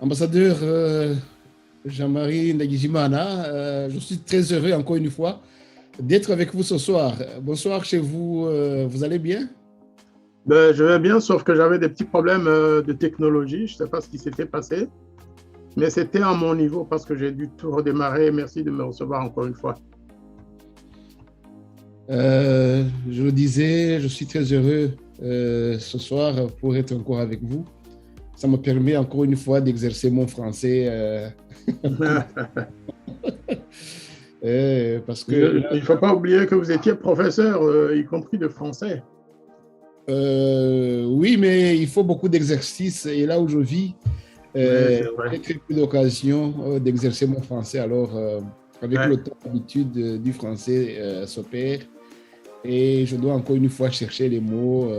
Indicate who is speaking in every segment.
Speaker 1: Ambassadeur Jean-Marie Ndagijimana, je suis très heureux encore une fois d'être avec vous ce soir. Bonsoir chez vous, vous allez bien?
Speaker 2: Ben, je vais bien, sauf que j'avais des petits problèmes de technologie. Je ne sais pas ce qui s'était passé, mais c'était à mon niveau parce que j'ai dû tout redémarrer. Merci de me recevoir encore une fois.
Speaker 1: Je le disais, je suis très heureux ce soir pour être encore avec vous. Ça me permet encore une fois d'exercer mon français parce que là,
Speaker 2: Il ne faut pas oublier que vous étiez professeur, y compris de français.
Speaker 1: oui, mais il faut beaucoup d'exercices et là où je vis,
Speaker 2: Oui, c'est
Speaker 1: j'ai
Speaker 2: vrai.
Speaker 1: très peu d'occasion d'exercer mon français. Alors, avec le
Speaker 2: Ouais.
Speaker 1: temps, l'habitude du français s'opère et je dois encore une fois chercher les mots.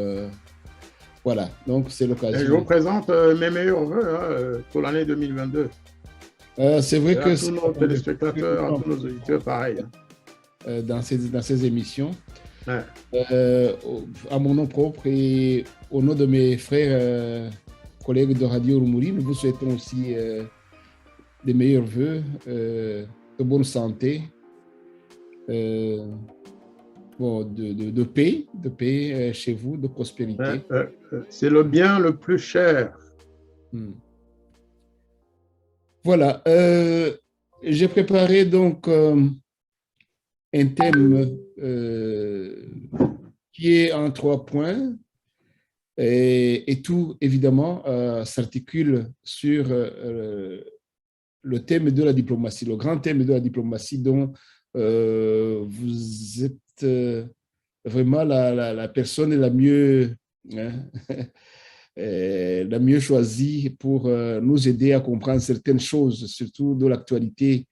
Speaker 1: Voilà, donc c'est
Speaker 2: Et je
Speaker 1: l'occasion.
Speaker 2: vous présente mes meilleurs voeux hein, pour l'année 2022.
Speaker 1: C'est vrai
Speaker 2: Et à
Speaker 1: que
Speaker 2: tous
Speaker 1: c'est
Speaker 2: nos
Speaker 1: un
Speaker 2: téléspectateurs, à tous nos auditeurs, pareil. Hein.
Speaker 1: dans ces émissions.
Speaker 2: Ouais.
Speaker 1: À mon nom propre et au nom de mes frères collègues de Radio Rumuri, nous vous souhaitons aussi des meilleurs voeux, de bonne santé, euh, bon, de paix chez vous, de
Speaker 2: Ouais,
Speaker 1: prospérité.
Speaker 2: c'est le bien le plus cher.
Speaker 1: Hmm. Voilà. J'ai préparé donc un thème qui est en 3 points et tout, évidemment, s'articule sur le thème de la diplomatie, le grand thème de la diplomatie dont vous êtes vraiment la personne la mieux, hein, la mieux choisie pour nous aider à comprendre certaines choses, surtout de l'actualité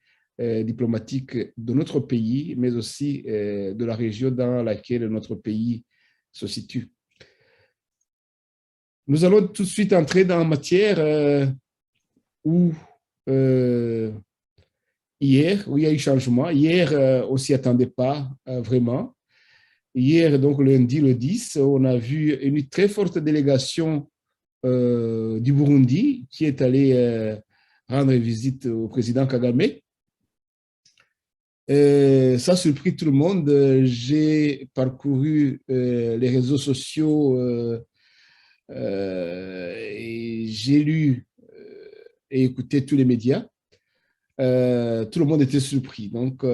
Speaker 1: diplomatique de notre pays, mais aussi de la région dans laquelle notre pays se situe. Nous allons tout de suite entrer dans la matière où euh, hier, où il y a eu changement. Hier, on ne s'y attendait pas vraiment. Hier, donc lundi, le 10, on a vu une très forte délégation du Burundi qui est allée rendre visite au président Kagame. Ça a surpris tout le monde. J'ai parcouru les réseaux sociaux et j'ai lu et écouté tous les médias. Tout le monde était surpris. Donc,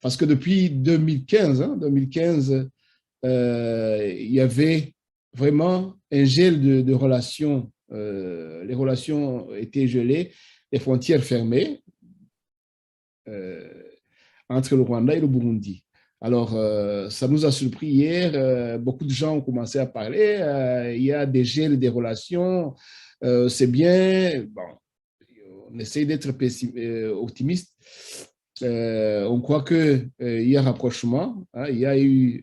Speaker 1: parce que depuis 2015, 2015 il y avait vraiment un gel de relations. Les relations étaient gelées, les frontières fermées euh, entre le Rwanda et le Burundi. Alors, ça nous a surpris hier. Beaucoup de gens ont commencé à parler. Il y a des gels des relations. C'est bien. Bon, on essaie d'être optimiste. On croit qu'il y a rapprochement. Hein, il y a eu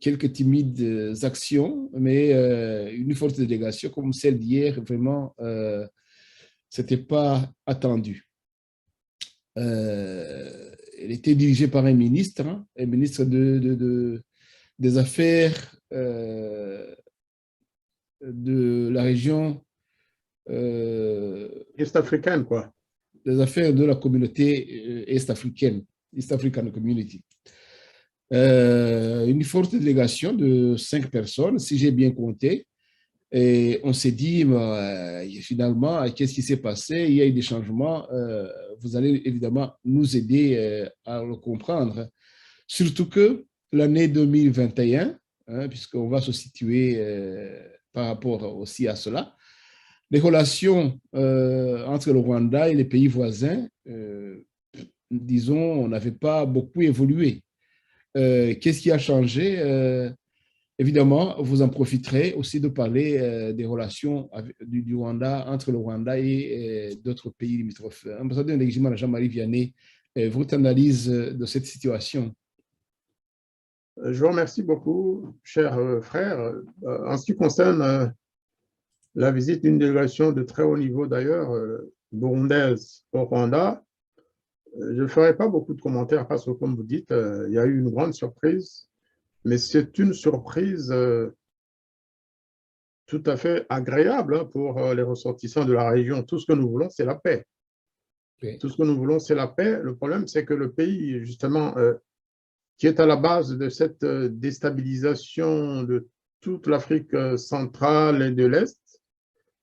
Speaker 1: quelques timides actions, mais une forte délégation comme celle d'hier, vraiment, c'était pas attendu. Elle était dirigée par un ministre des Affaires de la région, euh,
Speaker 2: Est africaine, quoi.
Speaker 1: des Affaires de la communauté est-africaine, East African Community. Une forte délégation de 5 personnes, si j'ai bien compté. Et on s'est dit, finalement, qu'est-ce qui s'est passé? Il y a eu des changements. Vous allez évidemment nous aider à le comprendre. Surtout que l'année 2021, hein, puisqu'on va se situer par rapport aussi à cela, les relations entre le Rwanda et les pays voisins, disons, on n'avait pas beaucoup évolué. Qu'est-ce qui a changé? Évidemment, vous en profiterez aussi de parler des relations du Rwanda, entre le Rwanda et d'autres pays limitrophes. Ambassadeur Ndagijimana Jean-Marie Vianney, votre analyse de cette situation?
Speaker 2: Je vous remercie beaucoup, cher frère. En ce qui concerne la visite d'une délégation de très haut niveau, d'ailleurs, burundaise au Rwanda, je ne ferai pas beaucoup de commentaires parce que, comme vous dites, il y a eu une grande surprise, mais c'est une surprise tout à fait agréable hein, pour les ressortissants de la région. Tout ce que nous voulons, c'est la paix.
Speaker 1: Oui.
Speaker 2: Tout ce que nous voulons, c'est la paix. Le problème, c'est que le pays, justement, qui est à la base de cette déstabilisation de toute l'Afrique centrale et de l'Est,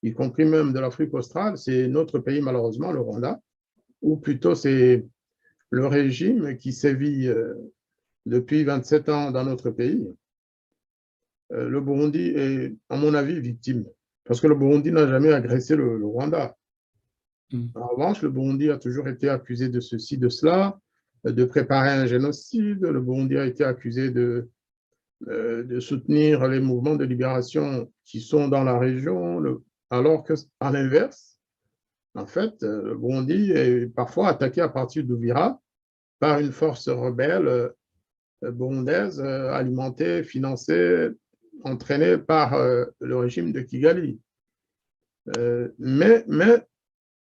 Speaker 2: y compris même de l'Afrique australe, c'est notre pays, malheureusement, le Rwanda, ou plutôt c'est le régime qui sévit depuis 27 ans dans notre pays. Le Burundi est, à mon avis, victime, parce que le Burundi n'a jamais agressé le Rwanda. En revanche, le Burundi a toujours été accusé de ceci, de cela, de préparer un génocide. Le Burundi a été accusé de soutenir les mouvements de libération qui sont dans la région, alors qu'à l'inverse, en fait, le Burundi est parfois attaqué à partir d'Uvira par une force rebelle burundaise alimentée, financée, entraînée par le régime de Kigali. Mais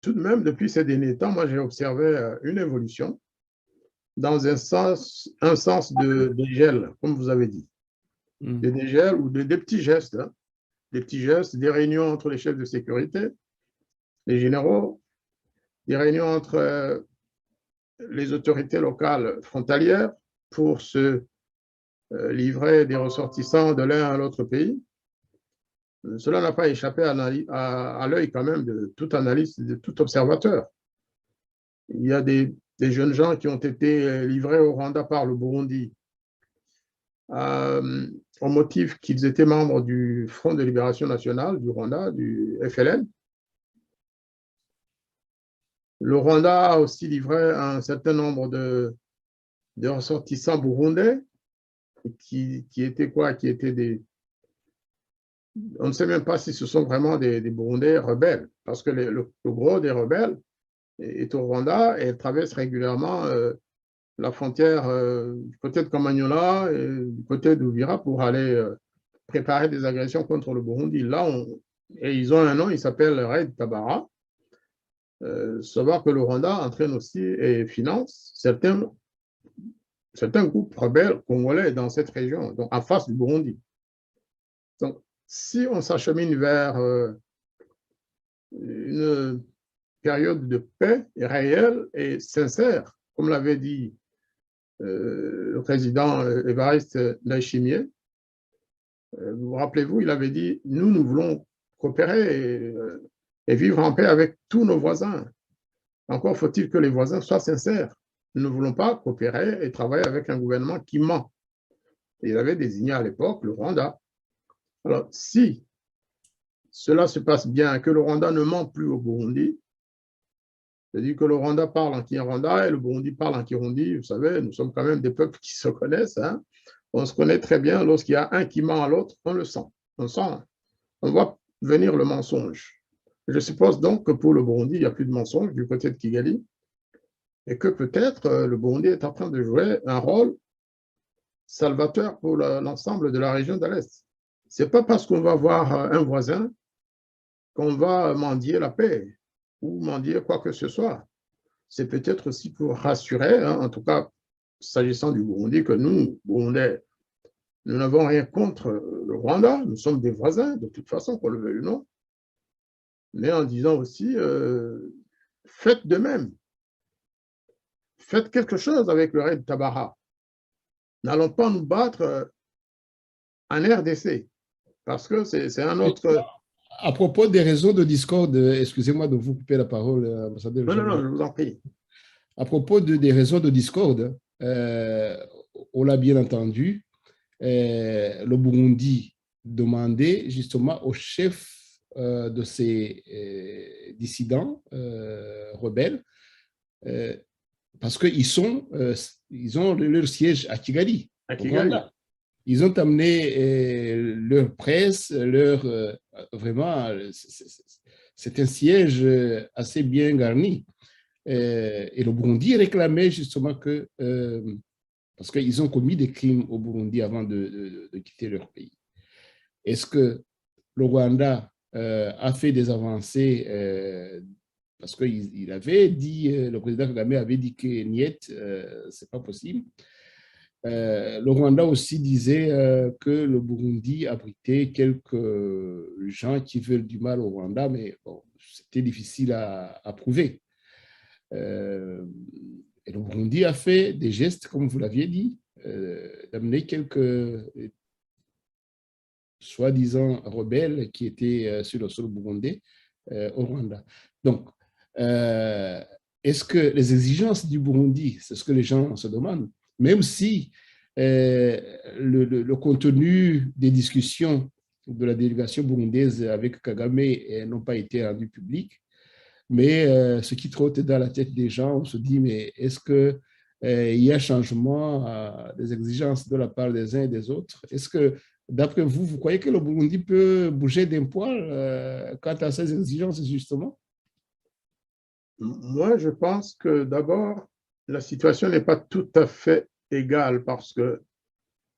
Speaker 2: tout de même, depuis ces derniers temps, moi j'ai observé une évolution dans un sens de dégel, comme vous avez dit. De dégel ou des petits gestes, hein, des petits gestes, des réunions entre les chefs de sécurité, les généraux, des réunions entre les autorités locales frontalières pour se livrer des ressortissants de l'un à l'autre pays. Cela n'a pas échappé à l'œil quand même de toute analyste, de tout observateur. Il y a des jeunes gens qui ont été livrés au Rwanda par le Burundi au motif qu'ils étaient membres du Front de libération nationale du Rwanda, du FLN. Le Rwanda a aussi livré un certain nombre de ressortissants burundais qui étaient quoi? Qui étaient des... On ne sait même pas si ce sont vraiment des Burundais rebelles, parce que le gros des rebelles est au Rwanda et traverse régulièrement la frontière du côté de Kamanyola et du côté d'Uvira pour aller préparer des agressions contre le Burundi. Là, et ils ont un nom, il s'appelle Raid Tabara. Savoir que le Rwanda entraîne aussi et finance certains groupes rebelles congolais dans cette région, donc en face du Burundi. Donc, si on s'achemine vers une période de paix réelle et sincère, comme l'avait dit le président Évariste Ndayishimiye, vous rappelez-vous, il avait dit « Nous voulons coopérer et vivre en paix avec tous nos voisins. Encore faut-il que les voisins soient sincères. Nous ne voulons pas coopérer et travailler avec un gouvernement qui ment. » Il avait désigné à l'époque le Rwanda. Alors, si cela se passe bien, que le Rwanda ne ment plus au Burundi, c'est-à-dire que le Rwanda parle en Kinyarwanda et le Burundi parle en Kirundi, vous savez, nous sommes quand même des peuples qui se connaissent. Hein. On se connaît très bien. Lorsqu'il y a un qui ment à l'autre, on le sent. On voit venir le mensonge. Je suppose donc que pour le Burundi, il n'y a plus de mensonge du côté de Kigali et que peut-être le Burundi est en train de jouer un rôle salvateur pour l'ensemble de la région de l'Est. Ce n'est pas parce qu'on va voir un voisin qu'on va mendier la paix ou mendier quoi que ce soit. C'est peut-être aussi pour rassurer, hein, en tout cas, s'agissant du Burundi, que nous, Burundais, nous n'avons rien contre le Rwanda, nous sommes des voisins, de toute façon, qu'on le veuille ou non, mais en disant aussi, faites de même. Faites quelque chose avec le Raid Tabara. N'allons pas nous battre en RDC, parce que c'est un autre...
Speaker 1: À propos des réseaux de discorde, excusez-moi de vous couper la parole, ambassadeur.
Speaker 2: Non, je vous en prie.
Speaker 1: À propos des réseaux de discorde, on l'a bien entendu, le Burundi demandait justement au chef de ces dissidents rebelles, parce qu'ils ont leur siège à Kigali, au Rwanda. Ils ont amené leur presse, vraiment, c'est un siège assez bien garni. Et le Burundi réclamait justement que, parce qu'ils ont commis des crimes au Burundi avant de quitter leur pays. Est-ce que le Rwanda a fait des avancées parce qu'il avait dit, le président Kagame avait dit que niet, c'est pas possible. Le Rwanda aussi disait que le Burundi abritait quelques gens qui veulent du mal au Rwanda, mais bon, c'était difficile à prouver. Et le Burundi a fait des gestes, comme vous l'aviez dit, d'amener quelques soi-disant rebelles qui étaient sur le sol burundais au Rwanda. Donc, est-ce que les exigences du Burundi, c'est ce que les gens se demandent, même si le contenu des discussions de la délégation burundaise avec Kagame n'ont pas été rendus publics, mais ce qui trotte dans la tête des gens, on se dit, mais est-ce que il y a changement des exigences de la part des uns et des autres? Est-ce que, d'après vous, vous croyez que le Burundi peut bouger d'un poil quant à ces exigences, justement?
Speaker 2: Moi, je pense que d'abord, la situation n'est pas tout à fait égale parce que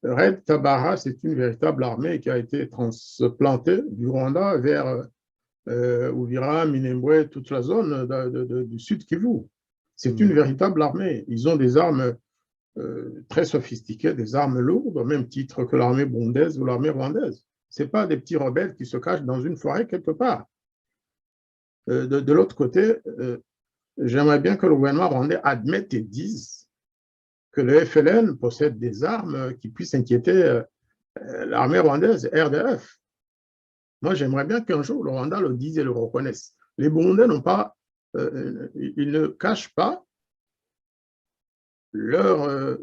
Speaker 2: Red Tabara, c'est une véritable armée qui a été transplantée du Rwanda vers Uvira, Minembwe, toute la zone du sud Kivu. C'est une véritable armée. Ils ont des armes très sophistiquées, des armes lourdes, au même titre que l'armée burundaise ou l'armée rwandaise. Ce n'est pas des petits rebelles qui se cachent dans une forêt quelque part. De l'autre côté, j'aimerais bien que le gouvernement rwandais admette et dise que le FLN possède des armes qui puissent inquiéter l'armée rwandaise, RDF. Moi, j'aimerais bien qu'un jour, le Rwanda le dise et le reconnaisse. Les Burundais n'ont pas, ils ne cachent pas leurs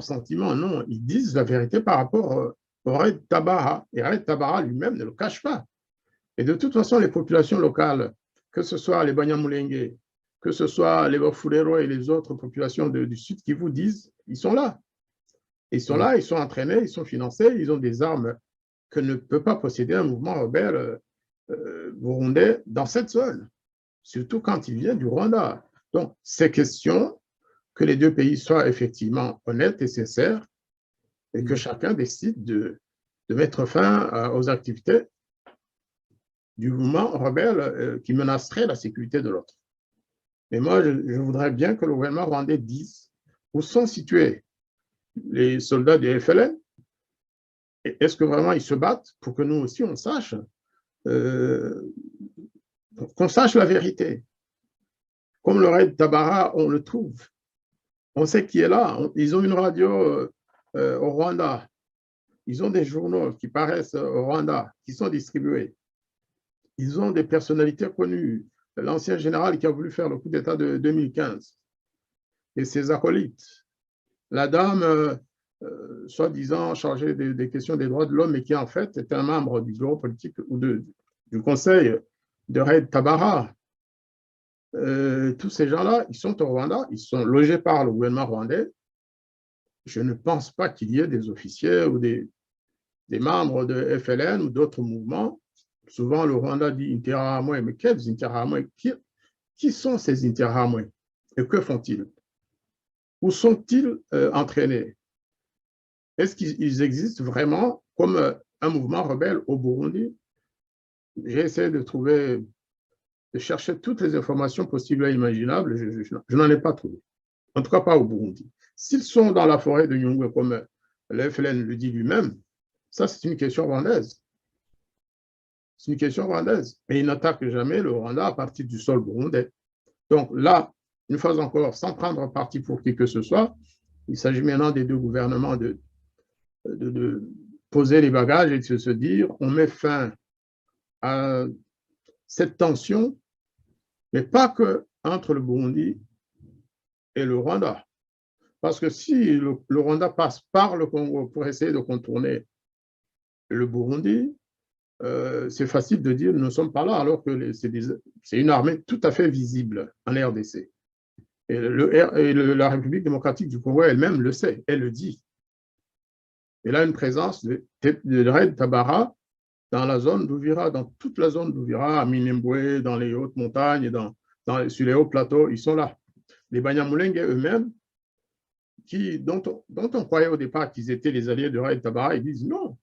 Speaker 2: sentiments. Non, ils disent la vérité par rapport au Red Tabara. Et Red Tabara lui-même ne le cache pas. Et de toute façon, les populations locales, que ce soit les Banyamulenge, que ce soit les Bafulero et les autres populations du Sud qui vous disent, ils sont là. Ils sont là, ils sont entraînés, ils sont financés, ils ont des armes que ne peut pas posséder un mouvement rebelle burundais dans cette zone, surtout quand il vient du Rwanda. Donc, c'est question que les deux pays soient effectivement honnêtes et sincères et que chacun décide de mettre fin aux activités du mouvement rebelle qui menacerait la sécurité de l'autre. Mais moi, je voudrais bien que le gouvernement rwandais dise où sont situés les soldats du FLN. Est-ce que vraiment ils se battent pour que nous aussi on sache, qu'on sache la vérité? Comme le raid Tabara, on le trouve. On sait qui est là. Ils ont une radio au Rwanda. Ils ont des journaux qui paraissent au Rwanda, qui sont distribués. Ils ont des personnalités connues. L'ancien général qui a voulu faire le coup d'État de 2015 et ses acolytes. La dame, soi-disant chargée des questions des droits de l'homme, et qui en fait est un membre du bureau politique ou du conseil de Red Tabara. Tous ces gens-là, ils sont au Rwanda, ils sont logés par le gouvernement rwandais. Je ne pense pas qu'il y ait des officiers ou des membres de FLN ou d'autres mouvements. Souvent, le Rwanda dit Interahamwe, mais quels Interahamwe? Qui sont ces Interahamwe? Et que font-ils? Où sont-ils entraînés? Est-ce qu'ils existent vraiment comme un mouvement rebelle au Burundi? J'ai essayé de chercher toutes les informations possibles et imaginables. Je n'en ai pas trouvé. En tout cas, pas au Burundi. S'ils sont dans la forêt de Nyungwe, comme le FLN le dit lui-même, ça, c'est une question rwandaise. C'est une question rwandaise. Et ils n'attaquent jamais le Rwanda à partir du sol burundais. Donc là, une fois encore, sans prendre parti pour qui que ce soit, il s'agit maintenant des deux gouvernements de poser les bagages et de se dire, on met fin à cette tension, mais pas que entre le Burundi et le Rwanda. Parce que si le Rwanda passe par le Congo pour essayer de contourner le Burundi, c'est facile de dire nous ne sommes pas là, alors que c'est une armée tout à fait visible en RDC. Et la République démocratique du Congo elle-même le sait, elle le dit. Elle a une présence de Red Tabara dans la zone d'Ouvira, dans toute la zone d'Ouvira, à Minembwe, dans les hautes montagnes, sur les hauts plateaux, ils sont là. Les Banyamulenge eux-mêmes, dont on croyait au départ qu'ils étaient les alliés de Red Tabara, ils disent non.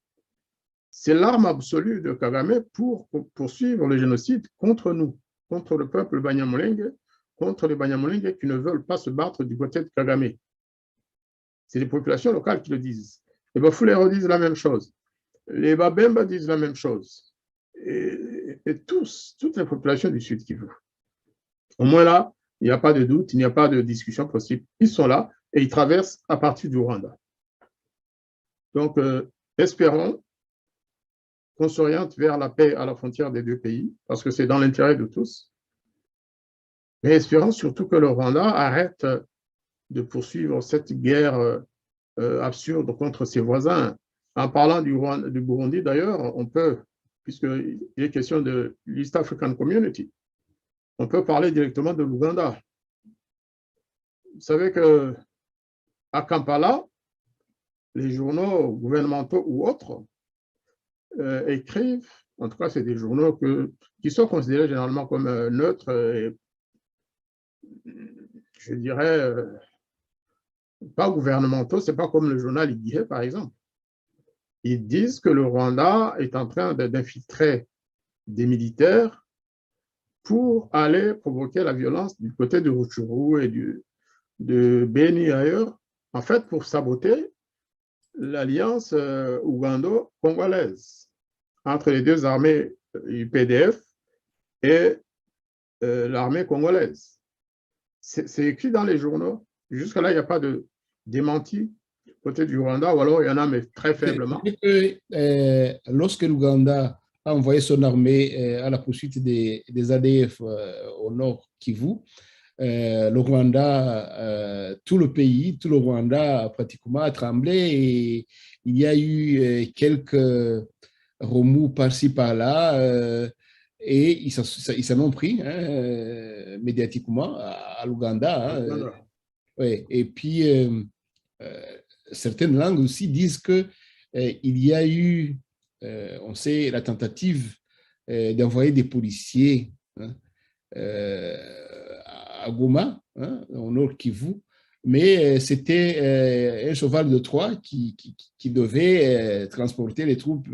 Speaker 2: C'est l'arme absolue de Kagame pour poursuivre le génocide contre nous, contre le peuple Banyamulenge, contre les Banyamulenge qui ne veulent pas se battre du côté de Kagame. c'est les populations locales qui le disent. Les Bafulero disent la même chose. Les Babemba disent la même chose. Et toutes les populations du Sud Kivu. Au moins là, il n'y a pas de doute, il n'y a pas de discussion possible. Ils sont là et ils traversent à partir du Rwanda. Donc, espérons qu'on s'oriente vers la paix à la frontière des deux pays, parce que c'est dans l'intérêt de tous. Mais espérons surtout que le Rwanda arrête de poursuivre cette guerre absurde contre ses voisins. En parlant du Burundi, d'ailleurs, on peut, puisqu'il est question de l'East African Community, on peut parler directement de l'Ouganda. Vous savez qu'à Kampala, les journaux gouvernementaux ou autres écrivent, en tout cas c'est des journaux qui sont considérés généralement comme neutres, et, je dirais, pas gouvernementaux, c'est pas comme le journal Igihe par exemple. Ils disent que le Rwanda est en train d'infiltrer des militaires pour aller provoquer la violence du côté de Rutshuru et de Beni ailleurs, en fait pour saboter l'alliance ougando-congolaise entre les deux armées UPDF et l'armée congolaise. C'est écrit dans les journaux. Jusque-là, il n'y a pas de démenti côté du Rwanda, ou alors il y en a, mais très faiblement.
Speaker 1: Lorsque l'Ouganda a envoyé son armée à la poursuite des ADF au nord Kivu, le Rwanda, tout le pays, tout le Rwanda pratiquement a tremblé et il y a eu quelques remous par-ci par-là et ils s'en ont pris médiatiquement à l'Ouganda. Ouais. Et puis, certaines langues aussi disent qu'il y a eu, on sait, la tentative d'envoyer des policiers à Goma, au nord Kivu, mais c'était un cheval de Troie qui devait transporter les troupes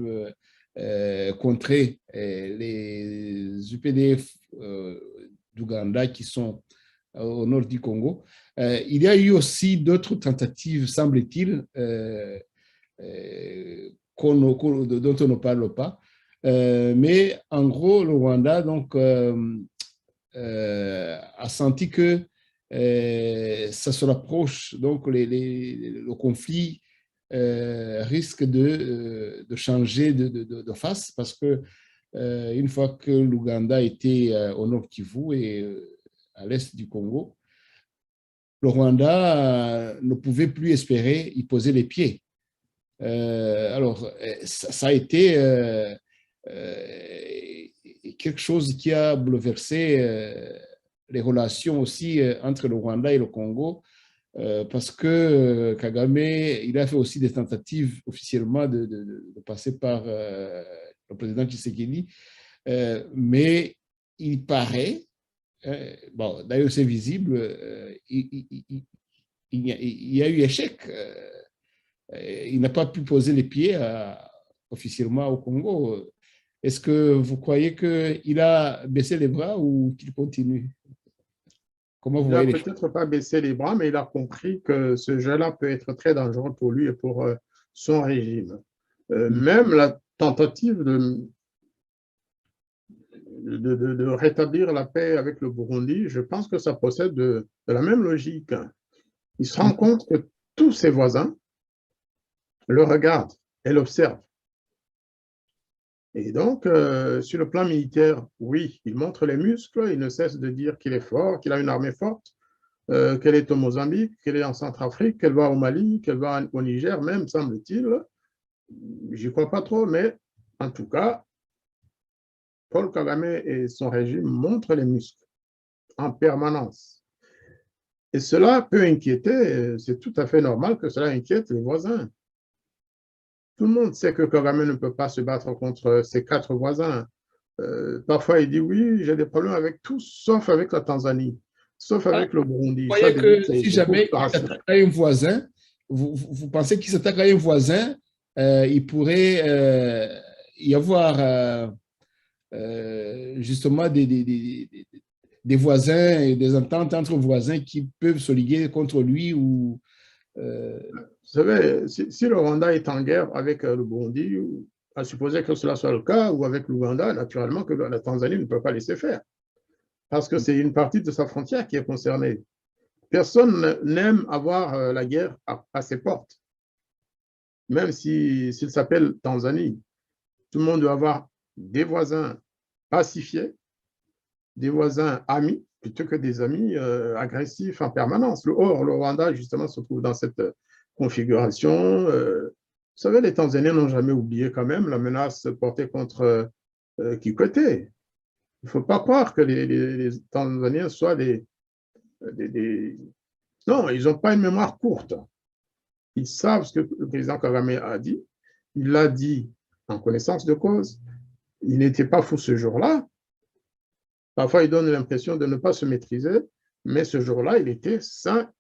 Speaker 1: contrer les UPDF d'Ouganda qui sont au nord du Congo. Il y a eu aussi d'autres tentatives, semble-t-il, dont on ne parle pas. Mais en gros, le Rwanda donc, a senti que ça se rapproche, donc le conflit risque de changer de face parce que une fois que l'Ouganda était au nord Kivu et à l'est du Congo, le Rwanda ne pouvait plus espérer y poser les pieds. Alors, ça a été quelque chose qui a bouleversé les relations aussi entre le Rwanda et le Congo, parce que Kagame, il a fait aussi des tentatives officiellement de passer par le président Tshisekedi, mais il paraît, bon, d'ailleurs c'est visible, il y a eu échec. Il n'a pas pu poser les pieds officiellement au Congo. Est-ce que vous croyez qu'il a baissé les bras ou qu'il continue? Comment vous
Speaker 2: Il n'a
Speaker 1: voyez les choses?
Speaker 2: peut-être pas baissé les bras, mais il a compris que ce jeu-là peut être très dangereux pour lui et pour son régime. Même la tentative de rétablir la paix avec le Burundi, je pense que ça possède de la même logique. Il se rend compte que tous ses voisins le regardent et l'observent. Et donc, sur le plan militaire, oui, il montre les muscles, il ne cesse de dire qu'il est fort, qu'il a une armée forte, qu'elle est au Mozambique, qu'elle est en Centrafrique, qu'elle va au Mali, qu'elle va au Niger même, semble-t-il. J'y crois pas trop, mais en tout cas, Paul Kagame et son régime montrent les muscles en permanence. Et cela peut inquiéter, c'est tout à fait normal que cela inquiète les voisins. Tout le monde sait que Kagame ne peut pas se battre contre ses 4 voisins. Parfois, il dit oui, j'ai des problèmes avec tous, sauf avec la Tanzanie, sauf avec le Burundi.
Speaker 1: Vous voyez que si jamais il s'attaque à un voisin, vous pensez qu'il s'attaque à un voisin, il pourrait y avoir justement des voisins et des ententes entre voisins qui peuvent se liguer contre lui ou
Speaker 2: Vous savez, si le Rwanda est en guerre avec le Burundi, à supposer que cela soit le cas, ou avec l'Ouganda, naturellement que la Tanzanie ne peut pas laisser faire, parce que c'est une partie de sa frontière qui est concernée. Personne n'aime avoir la guerre à ses portes, même s'il s'appelle Tanzanie. Tout le monde doit avoir des voisins pacifiés, des voisins amis, plutôt que des amis agressifs en permanence. Or, le Rwanda, justement, se trouve dans cette configuration. Vous savez, les Tanzaniens n'ont jamais oublié quand même la menace portée contre Kikwete. Il ne faut pas croire que les Tanzaniens soient des... Non, ils n'ont pas une mémoire courte. Ils savent ce que le président Kagame a dit. Il l'a dit en connaissance de cause. Il n'était pas fou ce jour-là. Parfois, il donne l'impression de ne pas se maîtriser, mais ce jour-là, il était sain,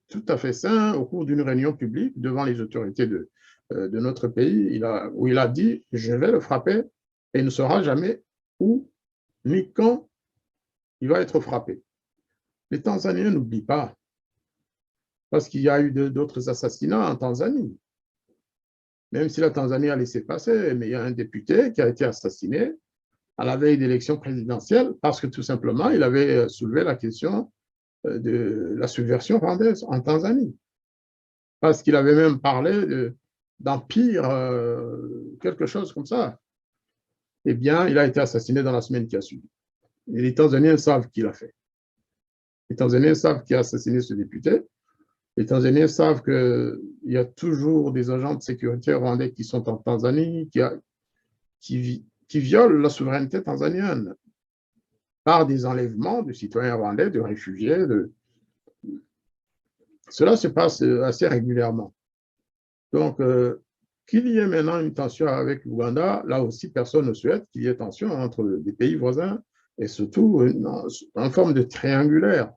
Speaker 2: tout à fait sain, au cours d'une réunion publique devant les autorités de notre pays, où il a dit « je vais le frapper » et il ne saura jamais où ni quand il va être frappé. Les Tanzaniens n'oublient pas, parce qu'il y a eu d'autres assassinats en Tanzanie. Même si la Tanzanie a laissé passer, mais il y a un député qui a été assassiné à la veille d'élections présidentielles parce que tout simplement, il avait soulevé la question de la subversion rwandaise en Tanzanie. Parce qu'il avait même parlé d'empire, quelque chose comme ça. Eh bien, il a été assassiné dans la semaine qui a suivi. Et les Tanzaniens savent qui l'a fait. Les Tanzaniens savent qui a assassiné ce député. Les Tanzaniens savent qu'il y a toujours des agents de sécurité rwandais qui sont en Tanzanie, qui violent la souveraineté tanzanienne par des enlèvements de citoyens rwandais, de réfugiés. Cela se passe assez régulièrement. Donc, qu'il y ait maintenant une tension avec l'Ouganda, là aussi, personne ne souhaite qu'il y ait tension entre des pays voisins et surtout en forme de triangulaire.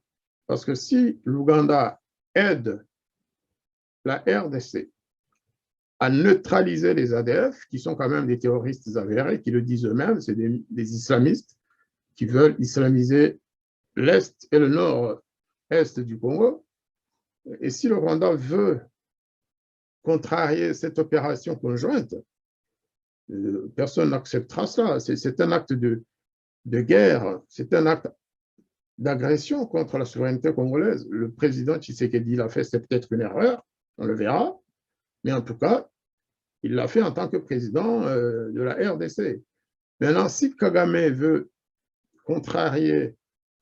Speaker 2: Parce que si l'Ouganda aide la RDC à neutraliser les ADF, qui sont quand même des terroristes avérés, qui le disent eux-mêmes, c'est des islamistes qui veulent islamiser l'Est et le Nord-Est du Congo. Et si le Rwanda veut contrarier cette opération conjointe, personne n'acceptera ça. C'est un acte de guerre, c'est un acte d'agression contre la souveraineté congolaise. Le président Tshisekedi l'a fait, c'est peut-être une erreur, on le verra, mais en tout cas, il l'a fait en tant que président de la RDC. Maintenant, si Kagame veut contrarier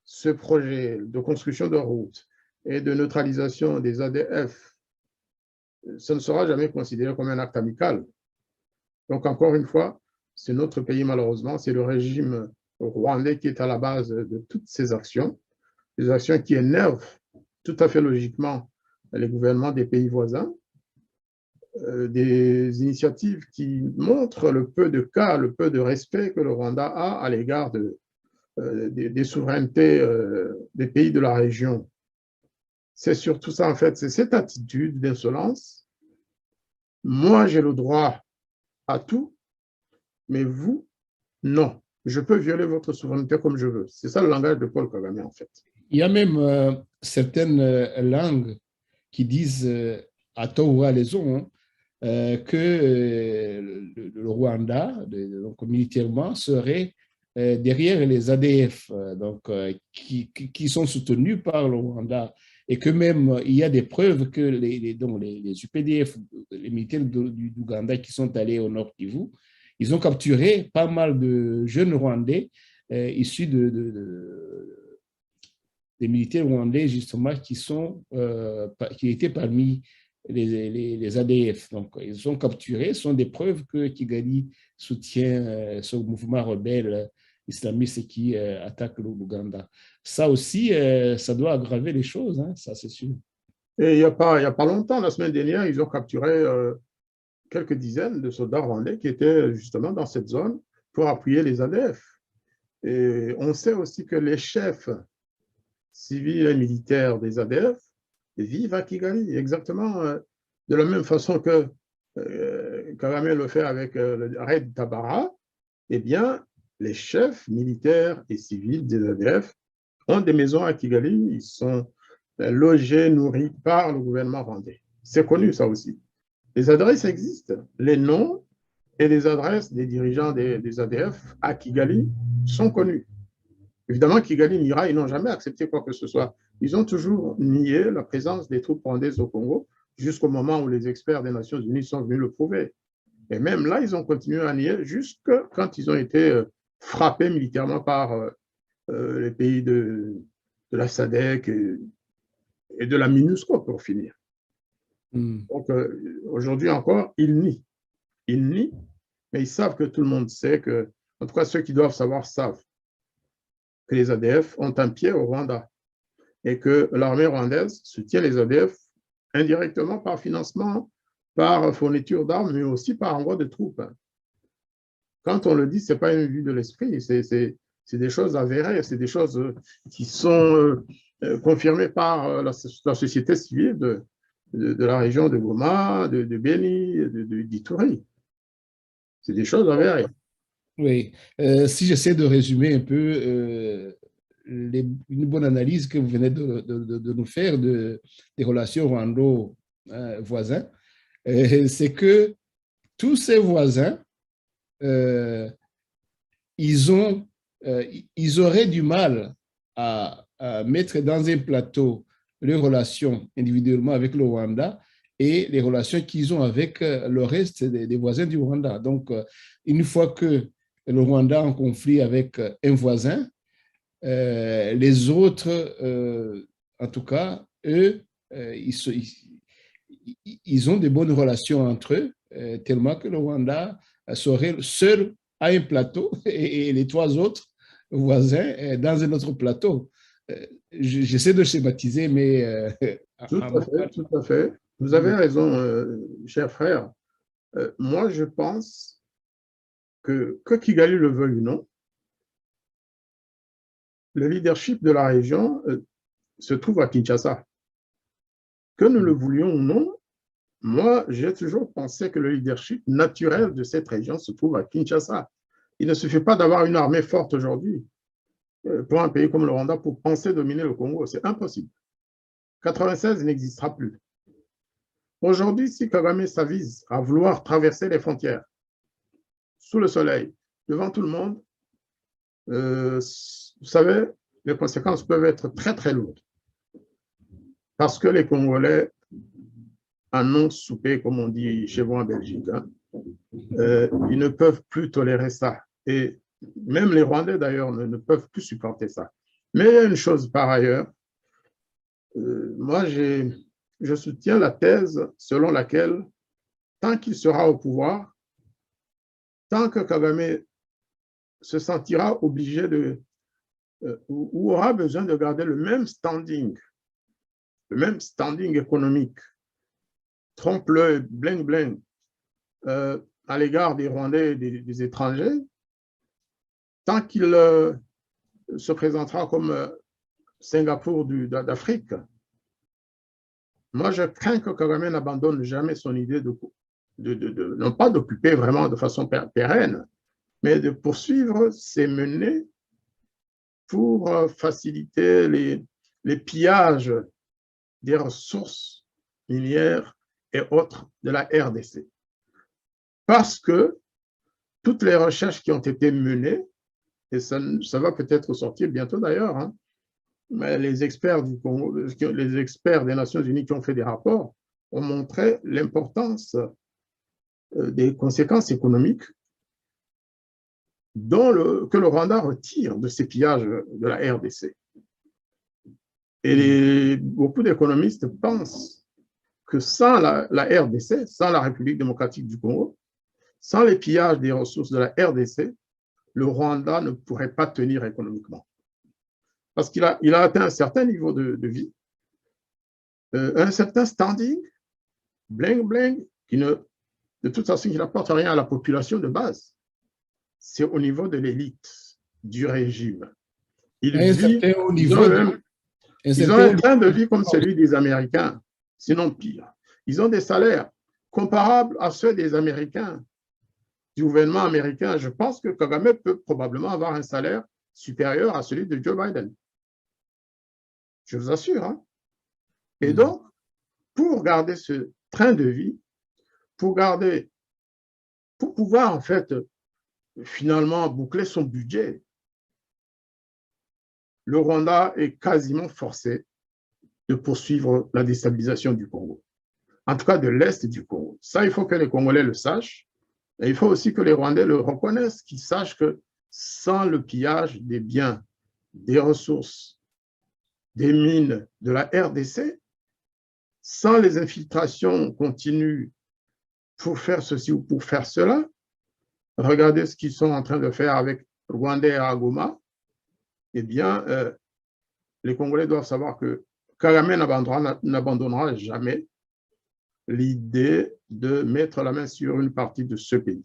Speaker 2: ce projet de construction de routes et de neutralisation des ADF, ça ne sera jamais considéré comme un acte amical. Donc, encore une fois, c'est notre pays, malheureusement, c'est le régime rwandais qui est à la base de toutes ces actions, des actions qui énervent tout à fait logiquement les gouvernements des pays voisins, des initiatives qui montrent le peu de cas, le peu de respect que le Rwanda a à l'égard des souverainetés des pays de la région. C'est surtout ça, en fait, c'est cette attitude d'insolence. Moi, j'ai le droit à tout, mais vous, non. Je peux violer votre souveraineté comme je veux. C'est ça le langage de Paul Kagame, en fait.
Speaker 1: Il y a même certaines langues qui disent, à tort ou à raison, hein, que le Rwanda, donc militairement, serait derrière les ADF, qui sont soutenus par le Rwanda, et que même il y a des preuves que les UPDF, les militaires du Ouganda qui sont allés au Nord Kivu, ils ont capturé pas mal de jeunes Rwandais issus des militaires rwandais, justement, qui étaient parmi les ADF. Donc, ils sont capturés, ce sont des preuves que Kigali soutient ce mouvement rebelle islamiste qui attaque l'Ouganda. Ça aussi, ça doit aggraver les choses, hein, ça c'est sûr.
Speaker 2: Et il n'y a pas longtemps, la semaine dernière, ils ont capturé quelques dizaines de soldats rwandais qui étaient justement dans cette zone pour appuyer les ADF. Et on sait aussi que les chefs civils et militaires des ADF vivent à Kigali, exactement de la même façon que Kagame le fait avec le raid Tabara. Eh bien, les chefs militaires et civils des ADF ont des maisons à Kigali, ils sont logés, nourris par le gouvernement rwandais. C'est connu, ça aussi. Les adresses existent. Les noms et les adresses des dirigeants des ADF à Kigali sont connus. Évidemment, Kigali n'ira, ils n'ont jamais accepté quoi que ce soit. Ils ont toujours nié la présence des troupes rwandaises au Congo jusqu'au moment où les experts des Nations Unies sont venus le prouver. Et même là, ils ont continué à nier jusqu'à quand ils ont été frappés militairement par les pays de la SADC et de la MINUSCO, pour finir. Donc, aujourd'hui encore, ils nient. Ils nient, mais ils savent que tout le monde sait que, en tout cas, ceux qui doivent savoir savent que les ADF ont un pied au Rwanda et que l'armée rwandaise soutient les ADF indirectement par financement, par fourniture d'armes, mais aussi par envoi de troupes. Quand on le dit, ce n'est pas une vue de l'esprit, c'est des choses avérées, c'est des choses qui sont confirmées par la société civile de la région de Goma, de Beni, d'Ituri. C'est des choses avérées.
Speaker 1: Oui. Si j'essaie de résumer un peu une bonne analyse que vous venez de nous faire des relations rwando-voisins, c'est que tous ces voisins, ils auraient du mal à mettre dans un plateau les relations individuellement avec le Rwanda et les relations qu'ils ont avec le reste des voisins du Rwanda. Donc, une fois que le Rwanda est en conflit avec un voisin, les autres, en tout cas, eux, ils ont de bonnes relations entre eux, tellement que le Rwanda serait seul à un plateau et les trois autres voisins dans un autre plateau. J'essaie de schématiser, mais...
Speaker 2: Tout à fait, tout à fait. Vous avez raison, cher frère. Moi, je pense que Kigali le veuille ou non, le leadership de la région se trouve à Kinshasa. Que nous le voulions ou non, moi, j'ai toujours pensé que le leadership naturel de cette région se trouve à Kinshasa. Il ne suffit pas d'avoir une armée forte aujourd'hui pour un pays comme le Rwanda pour penser dominer le Congo. C'est impossible. 96 n'existera plus. Aujourd'hui, si Kagame s'avise à vouloir traverser les frontières sous le soleil, devant tout le monde, vous savez, les conséquences peuvent être très, très lourdes. Parce que les Congolais en ont soupé, comme on dit chez vous en Belgique. Hein. Ils ne peuvent plus tolérer ça. Et même les Rwandais, d'ailleurs, ne peuvent plus supporter ça. Mais il y a une chose par ailleurs. Moi, je soutiens la thèse selon laquelle, tant qu'il sera au pouvoir, tant que Kagame se sentira obligé ou aura besoin de garder le même standing économique, trompe-l'œil, bling-bling, à l'égard des Rwandais et des étrangers, tant qu'il se présentera comme Singapour d'Afrique, moi je crains que Kagame n'abandonne jamais son idée non pas d'occuper vraiment de façon pérenne, mais de poursuivre ses menées pour faciliter les pillages des ressources minières et autres de la RDC. Parce que toutes les recherches qui ont été menées, et ça va peut-être sortir bientôt d'ailleurs, hein, mais les experts du Congo, les experts des Nations Unies qui ont fait des rapports ont montré l'importance des conséquences économiques que le Rwanda retire de ces pillages de la RDC. Et beaucoup d'économistes pensent que sans la RDC, sans la République démocratique du Congo, sans les pillages des ressources de la RDC, le Rwanda ne pourrait pas tenir économiquement. Parce qu'il a atteint un certain niveau de vie, un certain standing, bling-bling, de toute façon, qui n'apporte rien à la population de base. C'est au niveau de l'élite du régime. Ils ont un train de vie comme celui des Américains, sinon pire. Ils ont des salaires comparables à ceux des Américains, du gouvernement américain. Je pense que Kagame peut probablement avoir un salaire supérieur à celui de Joe Biden. Je vous assure. Hein? Et donc, pour garder train de vie pour pouvoir en fait finalement boucler son budget. Le Rwanda est quasiment forcé de poursuivre la déstabilisation du Congo, en tout cas de l'Est du Congo. Ça, il faut que les Congolais le sachent. Et il faut aussi que les Rwandais le reconnaissent, qu'ils sachent que sans le pillage des biens, des ressources, des mines de la RDC, sans les infiltrations continues pour faire ceci ou pour faire cela, regardez ce qu'ils sont en train de faire avec Rwandais à Goma, eh bien, les Congolais doivent savoir que Kagame n'abandonnera jamais l'idée de mettre la main sur une partie de ce pays.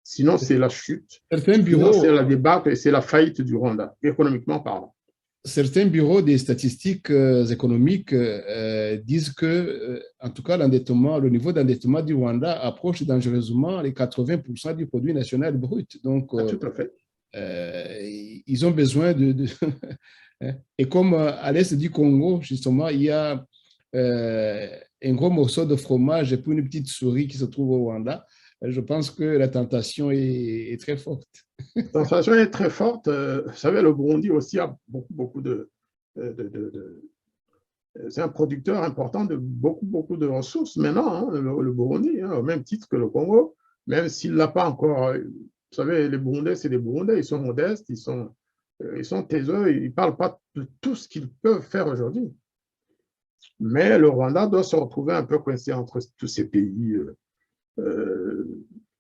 Speaker 2: Sinon, c'est la chute. Sinon, c'est la débâcle et c'est la faillite du Rwanda, économiquement parlant.
Speaker 1: Certains bureaux des statistiques économiques disent que, en tout cas, le niveau d'endettement du Rwanda approche dangereusement les 80% du produit national brut. Donc,
Speaker 2: tout à fait.
Speaker 1: Ils ont besoin de et comme à l'est du Congo, justement, il y a un gros morceau de fromage pour une petite souris qui se trouve au Rwanda, je pense que la tentation est très forte.
Speaker 2: La tentation est très forte. Vous savez, le Burundi aussi a beaucoup c'est un producteur important de beaucoup de ressources maintenant, hein, le Burundi, hein, au même titre que le Congo, même s'il ne l'a pas encore. Vous savez, les Burundais, c'est des Burundais, ils sont modestes, ils sont taiseux, ils ne parlent pas de tout ce qu'ils peuvent faire aujourd'hui. Mais le Rwanda doit se retrouver un peu coincé entre tous ces pays,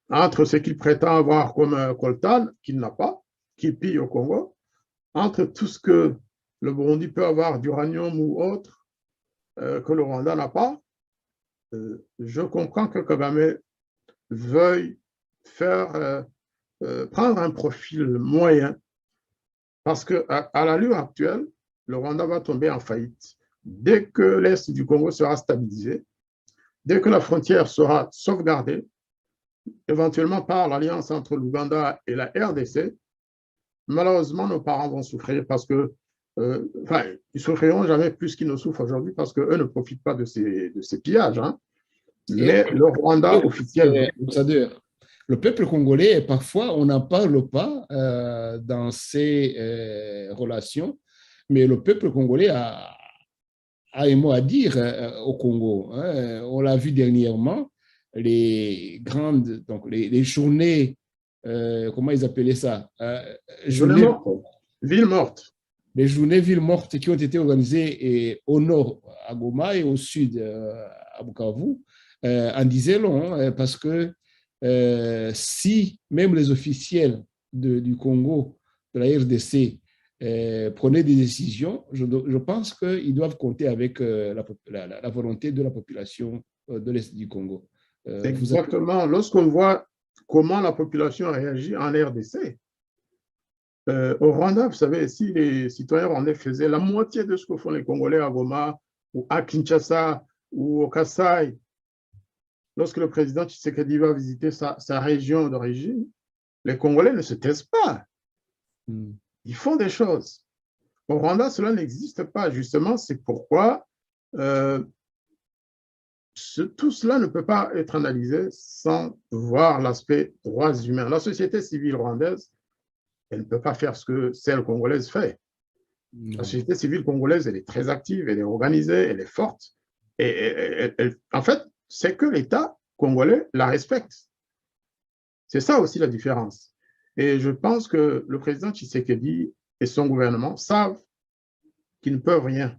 Speaker 2: entre ce qu'il prétend avoir comme coltan, qu'il n'a pas, qui pille au Congo, entre tout ce que le Burundi peut avoir d'uranium ou autre, que le Rwanda n'a pas. Je comprends que Kagame veuille prendre un profil moyen, parce qu'à l'allure actuelle, le Rwanda va tomber en faillite. Dès que l'Est du Congo sera stabilisé, dès que la frontière sera sauvegardée, éventuellement par l'alliance entre l'Ouganda et la RDC, malheureusement, nos parents vont souffrir parce que, ils souffriront jamais plus qu'ils ne souffrent aujourd'hui parce qu'eux ne profitent pas de ces pillages. Hein. Mais le Rwanda officiel.
Speaker 1: Le peuple congolais, parfois, on n'en parle pas dans ces relations, mais le peuple congolais a un mot à dire au Congo. Hein. On l'a vu dernièrement, les journées, comment ils appelaient ça
Speaker 2: Ville morte.
Speaker 1: Les journées villes mortes qui ont été organisées au nord à Goma et au sud à Bukavu en disaient long, hein, parce que si même les officiels du Congo, de la RDC, prenaient des décisions, je pense qu'ils doivent compter avec la volonté de la population de l'Est du Congo.
Speaker 2: Exactement. Lorsqu'on voit comment la population réagit en RDC, au Rwanda, vous savez, si les citoyens rwandais faisaient la moitié de ce que font les Congolais à Goma, ou à Kinshasa, ou au Kasaï, lorsque le président Tshisekedi va visiter sa région d'origine, les Congolais ne se taisent pas. Ils font des choses. Au Rwanda, cela n'existe pas. Justement, c'est pourquoi tout cela ne peut pas être analysé sans voir l'aspect droits humains. La société civile rwandaise, elle ne peut pas faire ce que celle congolaise fait. La société civile congolaise, elle est très active, elle est organisée, elle est forte. Et en fait, c'est que l'État congolais la respecte. C'est ça aussi la différence. Et je pense que le président Tshisekedi et son gouvernement savent qu'ils ne peuvent rien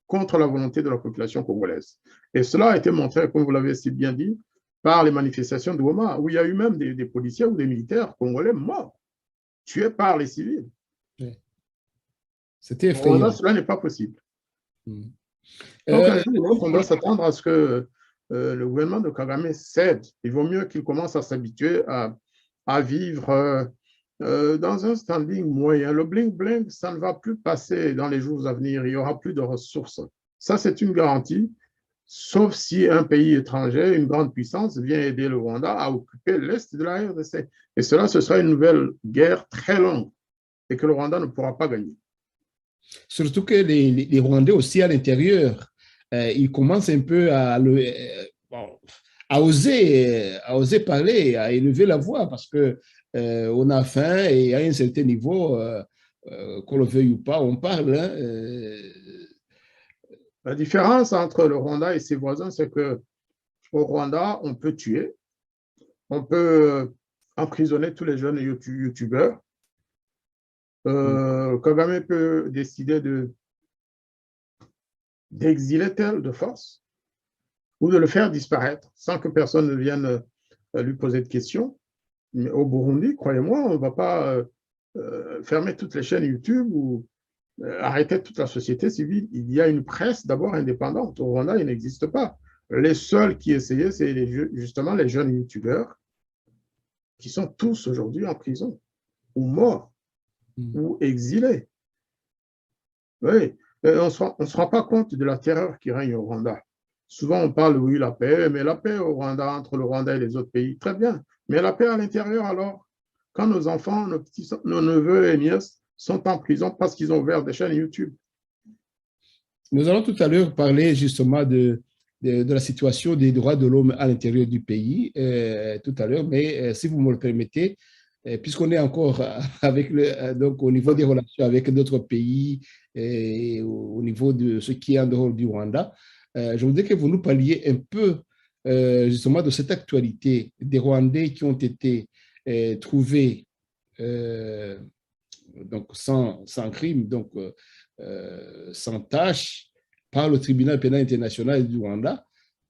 Speaker 2: contre la volonté de la population congolaise. Et cela a été montré, comme vous l'avez si bien dit, par les manifestations de Goma, où il y a eu même des policiers ou des militaires congolais morts, tués par les civils.
Speaker 1: C'était effrayant.
Speaker 2: Cela n'est pas possible. Donc, un jour ou l'autre, on doit s'attendre à ce que le gouvernement de Kagame cède. Il vaut mieux qu'il commence à s'habituer à vivre dans un standing moyen. Le bling-bling, ça ne va plus passer dans les jours à venir. Il n'y aura plus de ressources. Ça, c'est une garantie, sauf si un pays étranger, une grande puissance, vient aider le Rwanda à occuper l'Est de la RDC. Et cela, ce sera une nouvelle guerre très longue et que le Rwanda ne pourra pas gagner.
Speaker 1: Surtout que les Rwandais aussi à l'intérieur il commence un peu bon, à oser parler, à élever la voix parce que on a faim et à un certain niveau, qu'on le veuille ou pas, on parle. Hein,
Speaker 2: La différence entre le Rwanda et ses voisins, c'est que au Rwanda, on peut tuer, on peut emprisonner tous les jeunes youtubeurs. Kagame peut décider d'exiler tel de force ou de le faire disparaître sans que personne ne vienne lui poser de questions. Mais au Burundi, croyez-moi, on ne va pas fermer toutes les chaînes YouTube ou arrêter toute la société civile. Il y a une presse d'abord indépendante. Au Rwanda, il n'existe pas. Les seuls qui essayaient, c'est justement les jeunes YouTubeurs qui sont tous aujourd'hui en prison ou morts ou exilés. Oui, on ne se rend pas compte de la terreur qui règne au Rwanda. Souvent, on parle, oui, la paix, mais la paix au Rwanda, entre le Rwanda et les autres pays, très bien. Mais la paix à l'intérieur, alors, quand nos enfants, nos neveux et nièces sont en prison parce qu'ils ont ouvert des chaînes YouTube.
Speaker 1: Nous allons tout à l'heure parler justement de la situation des droits de l'homme à l'intérieur du pays, tout à l'heure, mais si vous me le permettez, puisqu'on est encore avec donc au niveau des relations avec d'autres pays et au niveau de ce qui est en dehors du Rwanda, je voudrais que vous nous parliez un peu justement de cette actualité des Rwandais qui ont été trouvés donc sans crime, donc sans tâche par le tribunal pénal international du Rwanda,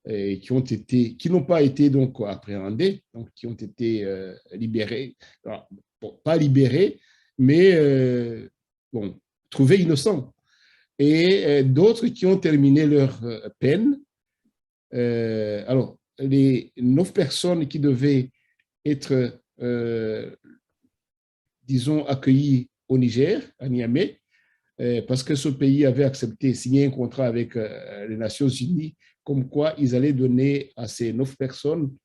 Speaker 1: et qui n'ont pas été donc appréhendés, donc qui ont été libérés, alors, bon, pas libérés, mais bon, trouvés innocents, et d'autres qui ont terminé leur peine. Alors, les 9 personnes qui devaient être, disons, accueillies au Niger, à Niamey, parce que ce pays avait accepté, signé un contrat avec les Nations Unies, comme quoi ils allaient donner à ces 9 personnes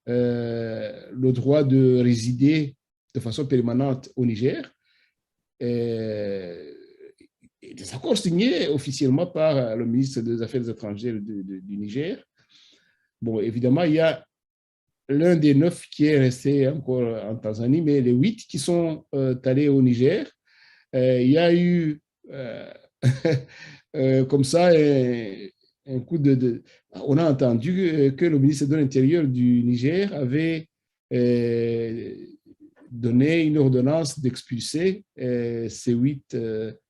Speaker 1: le droit de résider de façon permanente au Niger. Des accords signés officiellement par le ministre des Affaires étrangères du Niger. Bon, évidemment, il y a l'un des 9 qui est resté encore en Tanzanie, mais les 8 qui sont allés au Niger. Il y a eu comme ça un coup On a entendu que le ministre de l'Intérieur du Niger avait donné une ordonnance d'expulser ces 8.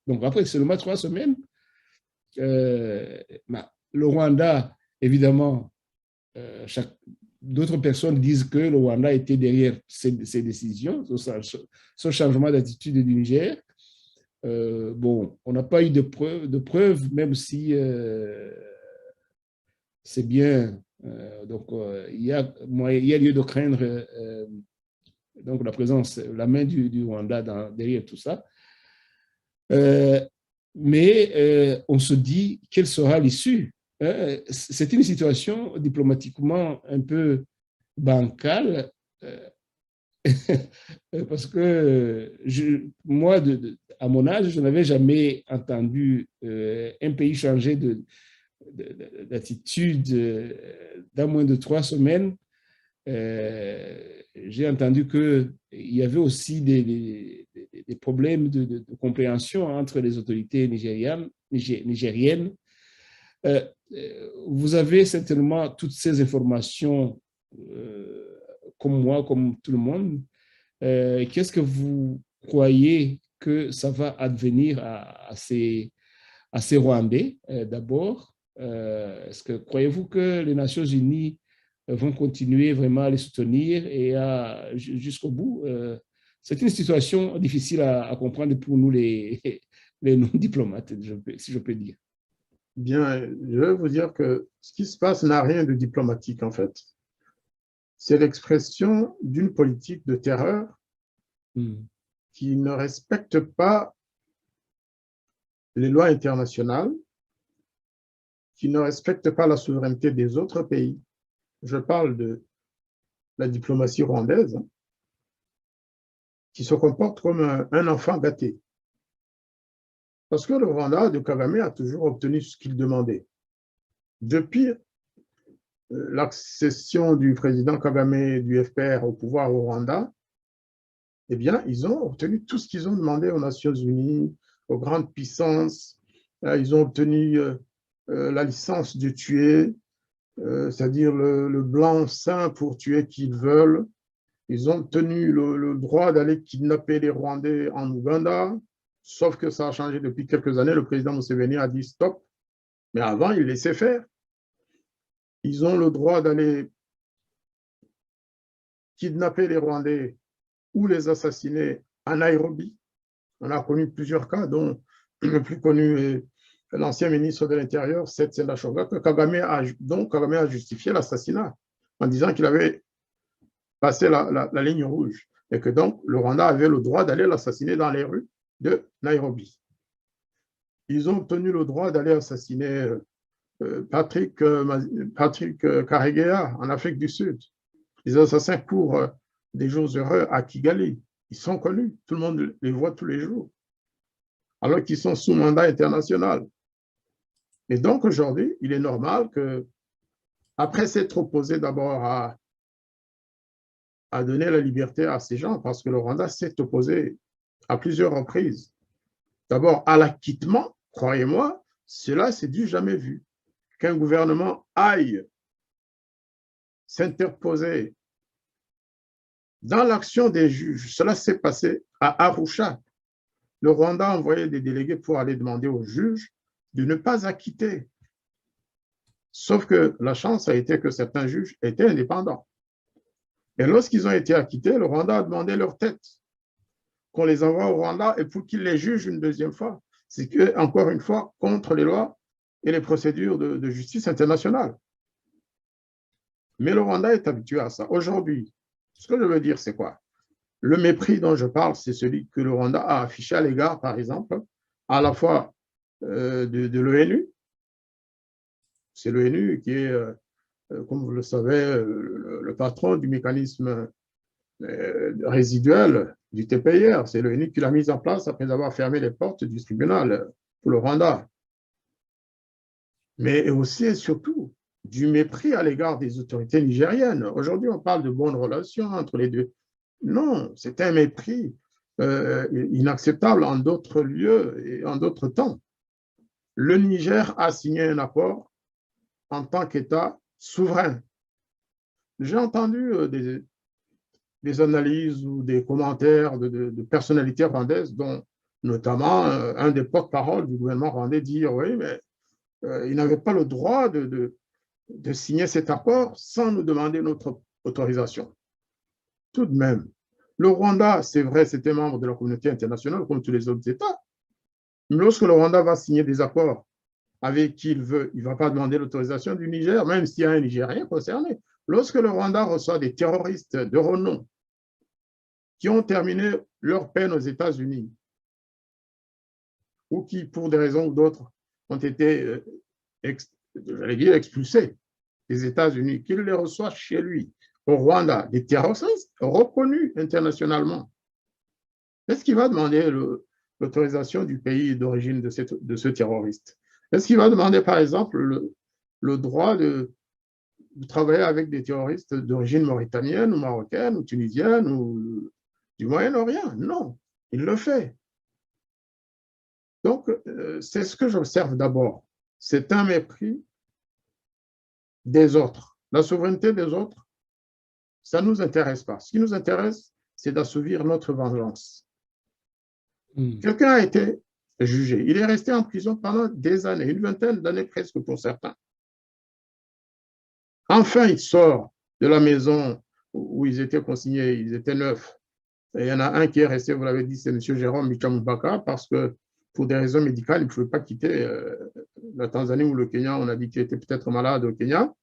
Speaker 1: Donc après seulement 3 semaines, le Rwanda, évidemment, d'autres personnes disent que le Rwanda était derrière ces décisions, ce changement d'attitude du Niger. Bon, on n'a pas eu de preuves, même si c'est bien. Donc, il y a lieu de craindre donc la présence, la main du Rwanda derrière tout ça. Mais on se dit, quelle sera l'issue? C'est une situation diplomatiquement un peu bancale. Parce que moi, à mon âge, je n'avais jamais entendu un pays changer d'attitude dans moins de 3 semaines. J'ai entendu qu'il y avait aussi des problèmes de compréhension entre les autorités nigériennes. Vous avez certainement toutes ces informations comme moi, comme tout le monde. Qu'est-ce que vous croyez que ça va advenir à ces Rwandais d'abord? Croyez-vous que les Nations Unies vont continuer vraiment à les soutenir et jusqu'au bout? C'est une situation difficile à comprendre pour nous, les non-diplomates, si je peux dire.
Speaker 2: Bien, je vais vous dire que ce qui se passe n'a rien de diplomatique, en fait. C'est l'expression d'une politique de terreur qui ne respecte pas les lois internationales, qui ne respecte pas la souveraineté des autres pays. Je parle de la diplomatie rwandaise, qui se comporte comme un enfant gâté. Parce que le Rwanda de Kagame a toujours obtenu ce qu'il demandait. depuis l'accession du président Kagame du FPR au pouvoir au Rwanda, eh bien, ils ont obtenu tout ce qu'ils ont demandé aux Nations Unies, aux grandes puissances. Ils ont obtenu la licence de tuer, c'est-à-dire le blanc-seing pour tuer qui ils veulent. Ils ont obtenu le droit d'aller kidnapper les Rwandais en Ouganda, sauf que ça a changé depuis quelques années. Le président Museveni a dit stop, mais avant, il laissait faire. Ils ont le droit d'aller kidnapper les Rwandais ou les assassiner à Nairobi. On a connu plusieurs cas, dont le plus connu est l'ancien ministre de l'Intérieur, Seth Sendashonga, dont Kagame a justifié l'assassinat en disant qu'il avait passé la ligne rouge et que donc le Rwanda avait le droit d'aller l'assassiner dans les rues de Nairobi. Ils ont obtenu le droit d'aller assassiner Patrick Karegeya en Afrique du Sud. Les assassins courent des jours heureux à Kigali. Ils sont connus, tout le monde les voit tous les jours, alors qu'ils sont sous mandat international. Et donc aujourd'hui, il est normal que, après s'être opposé d'abord à donner la liberté à ces gens, parce que le Rwanda s'est opposé à plusieurs reprises. D'abord à l'acquittement, croyez-moi, cela c'est du jamais vu. Qu'un gouvernement aille s'interposer dans l'action des juges. Cela s'est passé à Arusha. Le Rwanda a envoyé des délégués pour aller demander aux juges de ne pas acquitter. Sauf que la chance a été que certains juges étaient indépendants. Et lorsqu'ils ont été acquittés, le Rwanda a demandé leur tête, qu'on les envoie au Rwanda et pour qu'ils les jugent une deuxième fois. C'est que, encore une fois, contre les lois et les procédures de justice internationale. Mais le Rwanda est habitué à ça. Aujourd'hui, ce que je veux dire, c'est quoi? Le mépris dont je parle, c'est celui que le Rwanda a affiché à l'égard, par exemple, à la fois de l'ONU. C'est l'ONU qui est, comme vous le savez, le patron du mécanisme résiduel du TPIR. C'est l'ONU qui l'a mise en place après avoir fermé les portes du tribunal pour le Rwanda. Mais aussi et surtout du mépris à l'égard des autorités nigériennes. Aujourd'hui, on parle de bonnes relations entre les deux. Non, c'est un mépris inacceptable en d'autres lieux et en d'autres temps. Le Niger a signé un accord en tant qu'État souverain. J'ai entendu des analyses ou des commentaires de personnalités rwandaises, dont notamment un des porte-parole du gouvernement rwandais dire oui, mais il n'avait pas le droit de signer cet accord sans nous demander notre autorisation. Tout de même, le Rwanda, c'est vrai, c'était membre de la communauté internationale comme tous les autres États. Mais lorsque le Rwanda va signer des accords avec qui il veut, il ne va pas demander l'autorisation du Niger, même s'il y a un Nigérien concerné. Lorsque le Rwanda reçoit des terroristes de renom qui ont terminé leur peine aux États-Unis ou qui, pour des raisons ou d'autres, ont été, j'allais dire, expulsés des États-Unis, qu'il les reçoit chez lui, au Rwanda, des terroristes reconnus internationalement. Est-ce qu'il va demander l'autorisation du pays d'origine de ce terroriste? Est-ce qu'il va demander, par exemple, le droit de travailler avec des terroristes d'origine mauritanienne ou marocaine ou tunisienne ou du Moyen-Orient? Non, il le fait. Donc, c'est ce que j'observe d'abord. C'est un mépris des autres. La souveraineté des autres, ça ne nous intéresse pas. Ce qui nous intéresse, c'est d'assouvir notre vengeance. Quelqu'un a été jugé. Il est resté en prison pendant des années, une vingtaine d'années presque pour certains. Enfin, il sort de la maison où ils étaient consignés, ils étaient 9. Et il y en a un qui est resté, vous l'avez dit, c'est M. Jérôme Michamubaka, parce que pour des raisons médicales, il ne pouvait pas quitter la Tanzanie ou le Kenya. On a dit qu'il était peut-être malade au Kenya.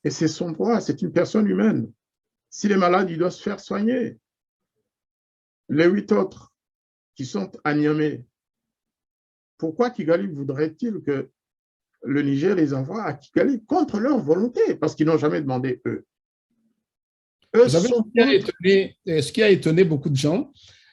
Speaker 2: Et c'est son droit, c'est une personne humaine. S'il est malade, il doit se faire soigner. Les 8 autres qui sont à Niamey, pourquoi Kigali voudrait-il que le Niger les envoie à Kigali contre leur volonté? Parce qu'ils n'ont jamais demandé eux.
Speaker 1: Vous savez, ce qui a étonné beaucoup de gens,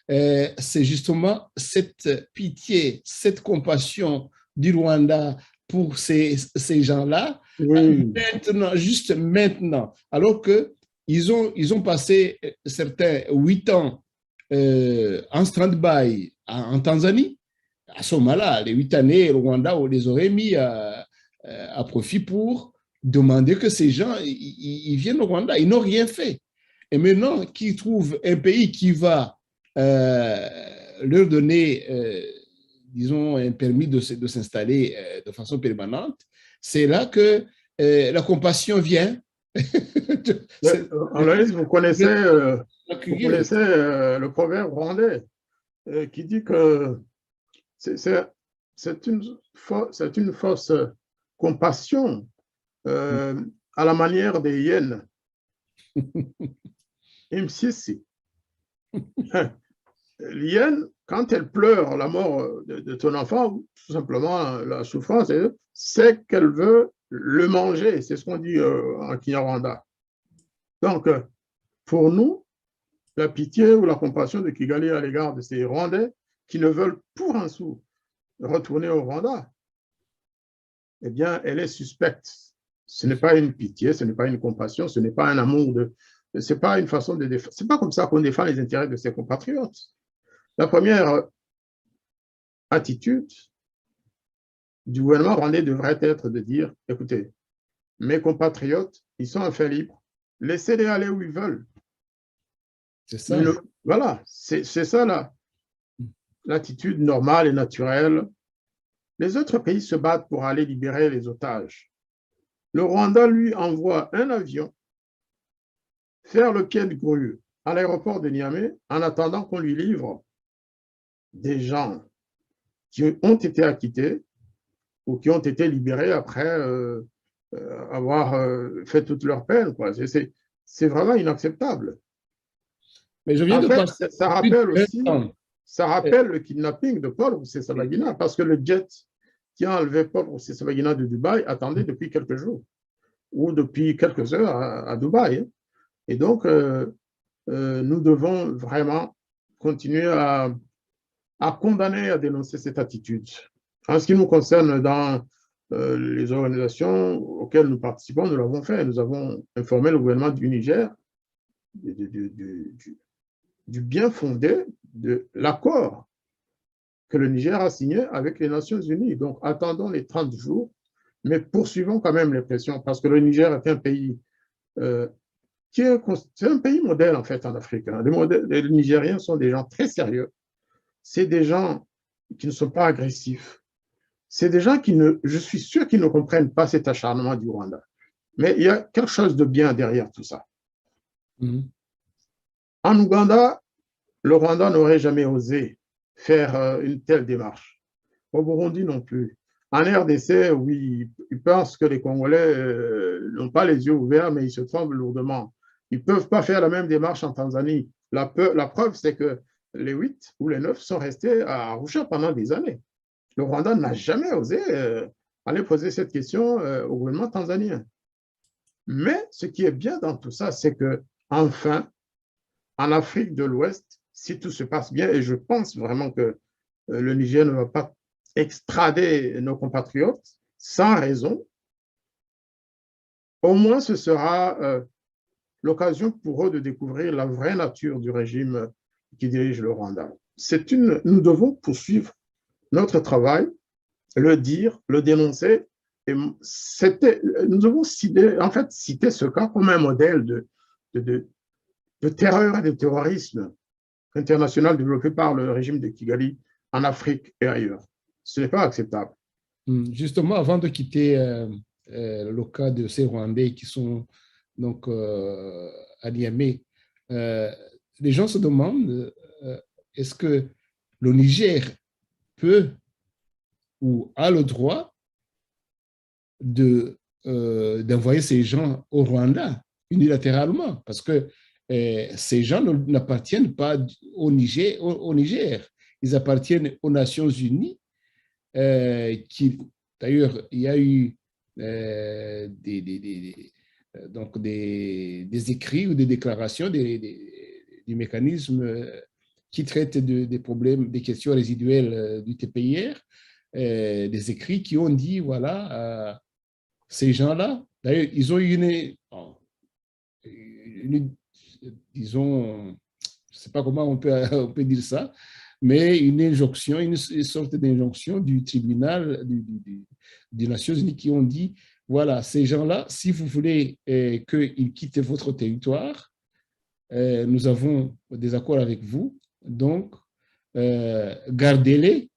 Speaker 1: c'est justement cette pitié, cette compassion du Rwanda pour ces gens-là,
Speaker 2: Oui,
Speaker 1: maintenant, juste maintenant, alors qu'ils ont passé certains 8 ans en stand-by en Tanzanie. À ce moment-là, les 8 années, le Rwanda, on les aurait mis à profit pour demander que ces gens ils viennent au Rwanda. Ils n'ont rien fait. Et maintenant qu'ils trouvent un pays qui va leur donner, disons, un permis de s'installer de façon permanente, c'est là que la compassion vient.
Speaker 2: Aloïs, vous connaissez le proverbe rwandais qui dit que c'est une fausse compassion à la manière des hyènes. Imsisi. L'hyène, quand elle pleure la mort de ton enfant, tout simplement la souffrance, c'est qu'elle veut le manger. C'est ce qu'on dit en Kinyarwanda. Donc, pour nous, la pitié ou la compassion de Kigali à l'égard de ces Rwandais qui ne veulent pour un sou retourner au Rwanda, eh bien, elle est suspecte. Ce n'est pas une pitié, ce n'est pas une compassion, ce n'est pas un amour c'est pas une façon de défendre. C'est pas comme ça qu'on défend les intérêts de ses compatriotes. La première attitude du gouvernement rwandais devrait être de dire, écoutez, mes compatriotes, ils sont enfin libres, laissez-les aller où ils veulent.
Speaker 1: C'est ça.
Speaker 2: Voilà, c'est ça l'attitude normale et naturelle. Les autres pays se battent pour aller libérer les otages. Le Rwanda, lui, envoie un avion faire le pied de grue à l'aéroport de Niamey en attendant qu'on lui livre des gens qui ont été acquittés ou qui ont été libérés après avoir fait toute leur peine. C'est vraiment inacceptable.
Speaker 1: Mais je viens
Speaker 2: En
Speaker 1: de
Speaker 2: fait,
Speaker 1: passer
Speaker 2: ça
Speaker 1: plus de
Speaker 2: rappelle
Speaker 1: 20
Speaker 2: aussi,
Speaker 1: ans.
Speaker 2: ça rappelle le kidnapping de Paul Rusesabagina, parce que le jet qui a enlevé Paul Rusesabagina de Dubaï attendait depuis quelques jours ou depuis quelques heures à Dubaï. Et donc, nous devons vraiment continuer à condamner, à dénoncer cette attitude. En ce qui nous concerne, dans les organisations auxquelles nous participons, nous l'avons fait. Nous avons informé le gouvernement du Niger du bien fondé de l'accord que le Niger a signé avec les Nations Unies. Donc, attendons les 30 jours, mais poursuivons quand même les pressions, parce que le Niger est un pays c'est un pays modèle, en fait, en Afrique. Hein. Les Nigériens sont des gens très sérieux. C'est des gens qui ne sont pas agressifs. C'est des gens je suis sûr qu'ils ne comprennent pas cet acharnement du Rwanda. Mais il y a quelque chose de bien derrière tout ça. En Ouganda, le Rwanda n'aurait jamais osé faire une telle démarche. Au Burundi non plus. En RDC, oui, ils pensent que les Congolais n'ont pas les yeux ouverts, mais ils se trompent lourdement. Ils ne peuvent pas faire la même démarche en Tanzanie. La preuve, c'est que les 8 ou les 9 sont restés à Arusha pendant des années. Le Rwanda n'a jamais osé aller poser cette question au gouvernement tanzanien. Mais ce qui est bien dans tout ça, c'est que enfin, en Afrique de l'Ouest, si tout se passe bien, et je pense vraiment que le Niger ne va pas extrader nos compatriotes sans raison, au moins ce sera l'occasion pour eux de découvrir la vraie nature du régime qui dirige le Rwanda. Nous devons poursuivre notre travail, le dire, le dénoncer. Et nous devons citer ce cas comme un modèle de terreur et de terrorisme international développé par le régime de Kigali en Afrique et ailleurs. Ce n'est pas acceptable.
Speaker 1: Justement, avant de quitter le cas de ces Rwandais qui sont donc à Niamey, les gens se demandent est-ce que le Niger peut ou a le droit d'envoyer ces gens au Rwanda unilatéralement, parce que ces gens n'appartiennent pas au Niger. Ils appartiennent aux Nations Unies, d'ailleurs, il y a eu donc des écrits ou des déclarations du mécanisme qui traite des problèmes, des questions résiduelles du TPIR. des écrits qui ont dit, voilà, ces gens-là, d'ailleurs, ils ont eu disons, je ne sais pas comment on peut dire ça, mais une injonction, une sorte d'injonction du tribunal des Nations Unies qui ont dit, voilà, ces gens-là, si vous voulez qu'ils quittent votre territoire, nous avons des accords avec vous, donc gardez-les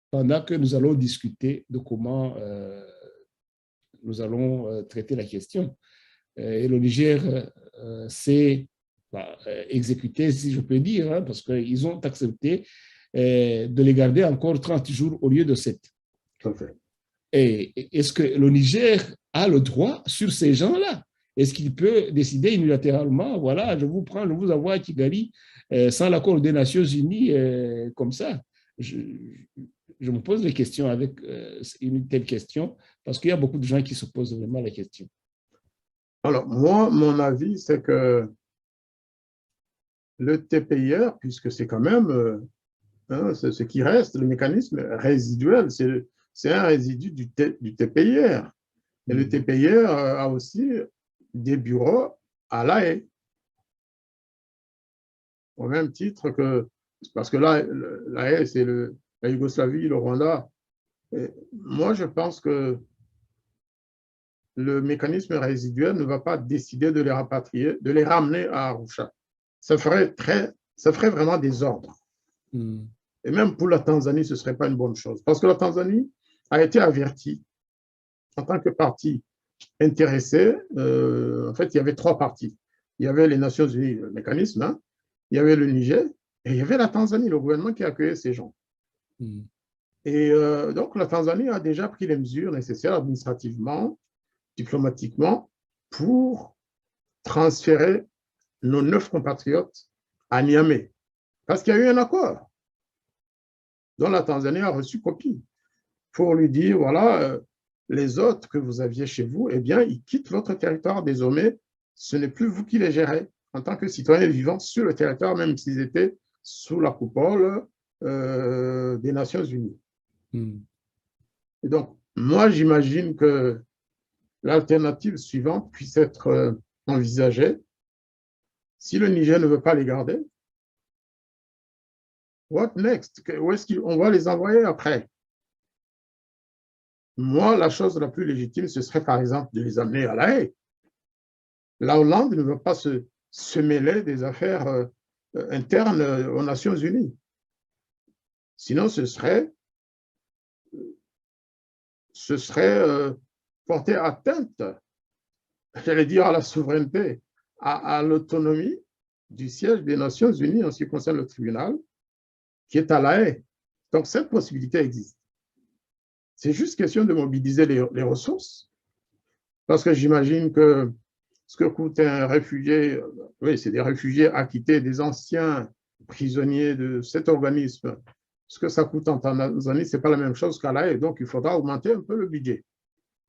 Speaker 1: pendant que nous allons discuter de comment nous allons traiter la question. Et le Niger s'est exécuté, si je peux dire, hein, parce qu'ils ont accepté de les garder encore 30 jours au lieu de 7.
Speaker 2: Okay.
Speaker 1: Et est-ce que le Niger a le droit sur ces gens-là? Est-ce qu'il peut décider unilatéralement, voilà, je vous prends, je vous envoie à Kigali sans l'accord des Nations Unies comme ça? Je me pose les questions avec une telle question parce qu'il y a beaucoup de gens qui se posent vraiment la question.
Speaker 2: Alors, moi, mon avis, c'est que le TPIR, puisque c'est quand même ce qui reste, le mécanisme résiduel, c'est un résidu du TPIR. Et le TPIR a aussi des bureaux à La Haye. Au même titre que, parce que là, La Haye, c'est la Yougoslavie, le Rwanda. Et moi, je pense que le mécanisme résiduel ne va pas décider de les rapatrier, de les ramener à Arusha. Ça ferait vraiment désordre. Et même pour la Tanzanie, ce ne serait pas une bonne chose. Parce que la Tanzanie a été avertie en tant que partie intéressée. En fait, il y avait 3 parties. Il y avait les Nations Unies, le mécanisme, hein, il y avait le Niger, et il y avait la Tanzanie, le gouvernement qui accueillait ces gens. Et donc, la Tanzanie a déjà pris les mesures nécessaires administrativement, diplomatiquement, pour transférer nos 9 compatriotes à Niamey. Parce qu'il y a eu un accord dont la Tanzanie a reçu copie pour lui dire, voilà, les autres que vous aviez chez vous, eh bien, ils quittent votre territoire désormais. Ce n'est plus vous qui les gérez en tant que citoyens vivant sur le territoire, même s'ils étaient sous la coupole des Nations Unies. Et donc, moi, j'imagine que l'alternative suivante puisse être envisagée. Si le Niger ne veut pas les garder, what next? Où est-ce qu'on va les envoyer après? Moi, la chose la plus légitime, ce serait par exemple de les amener à La Haye. La Hollande ne veut pas se mêler des affaires internes aux Nations Unies. Sinon, ce serait porter atteinte, j'allais dire, à la souveraineté, à l'autonomie du siège des Nations Unies en ce qui concerne le tribunal, qui est à La Haye. Donc, cette possibilité existe. C'est juste question de mobiliser les ressources, parce que j'imagine que ce que coûte un réfugié, oui, c'est des réfugiés acquittés, des anciens prisonniers de cet organisme. Ce que ça coûte en Tanzanie, ce n'est pas la même chose qu'à La Haye, donc il faudra augmenter un peu le budget.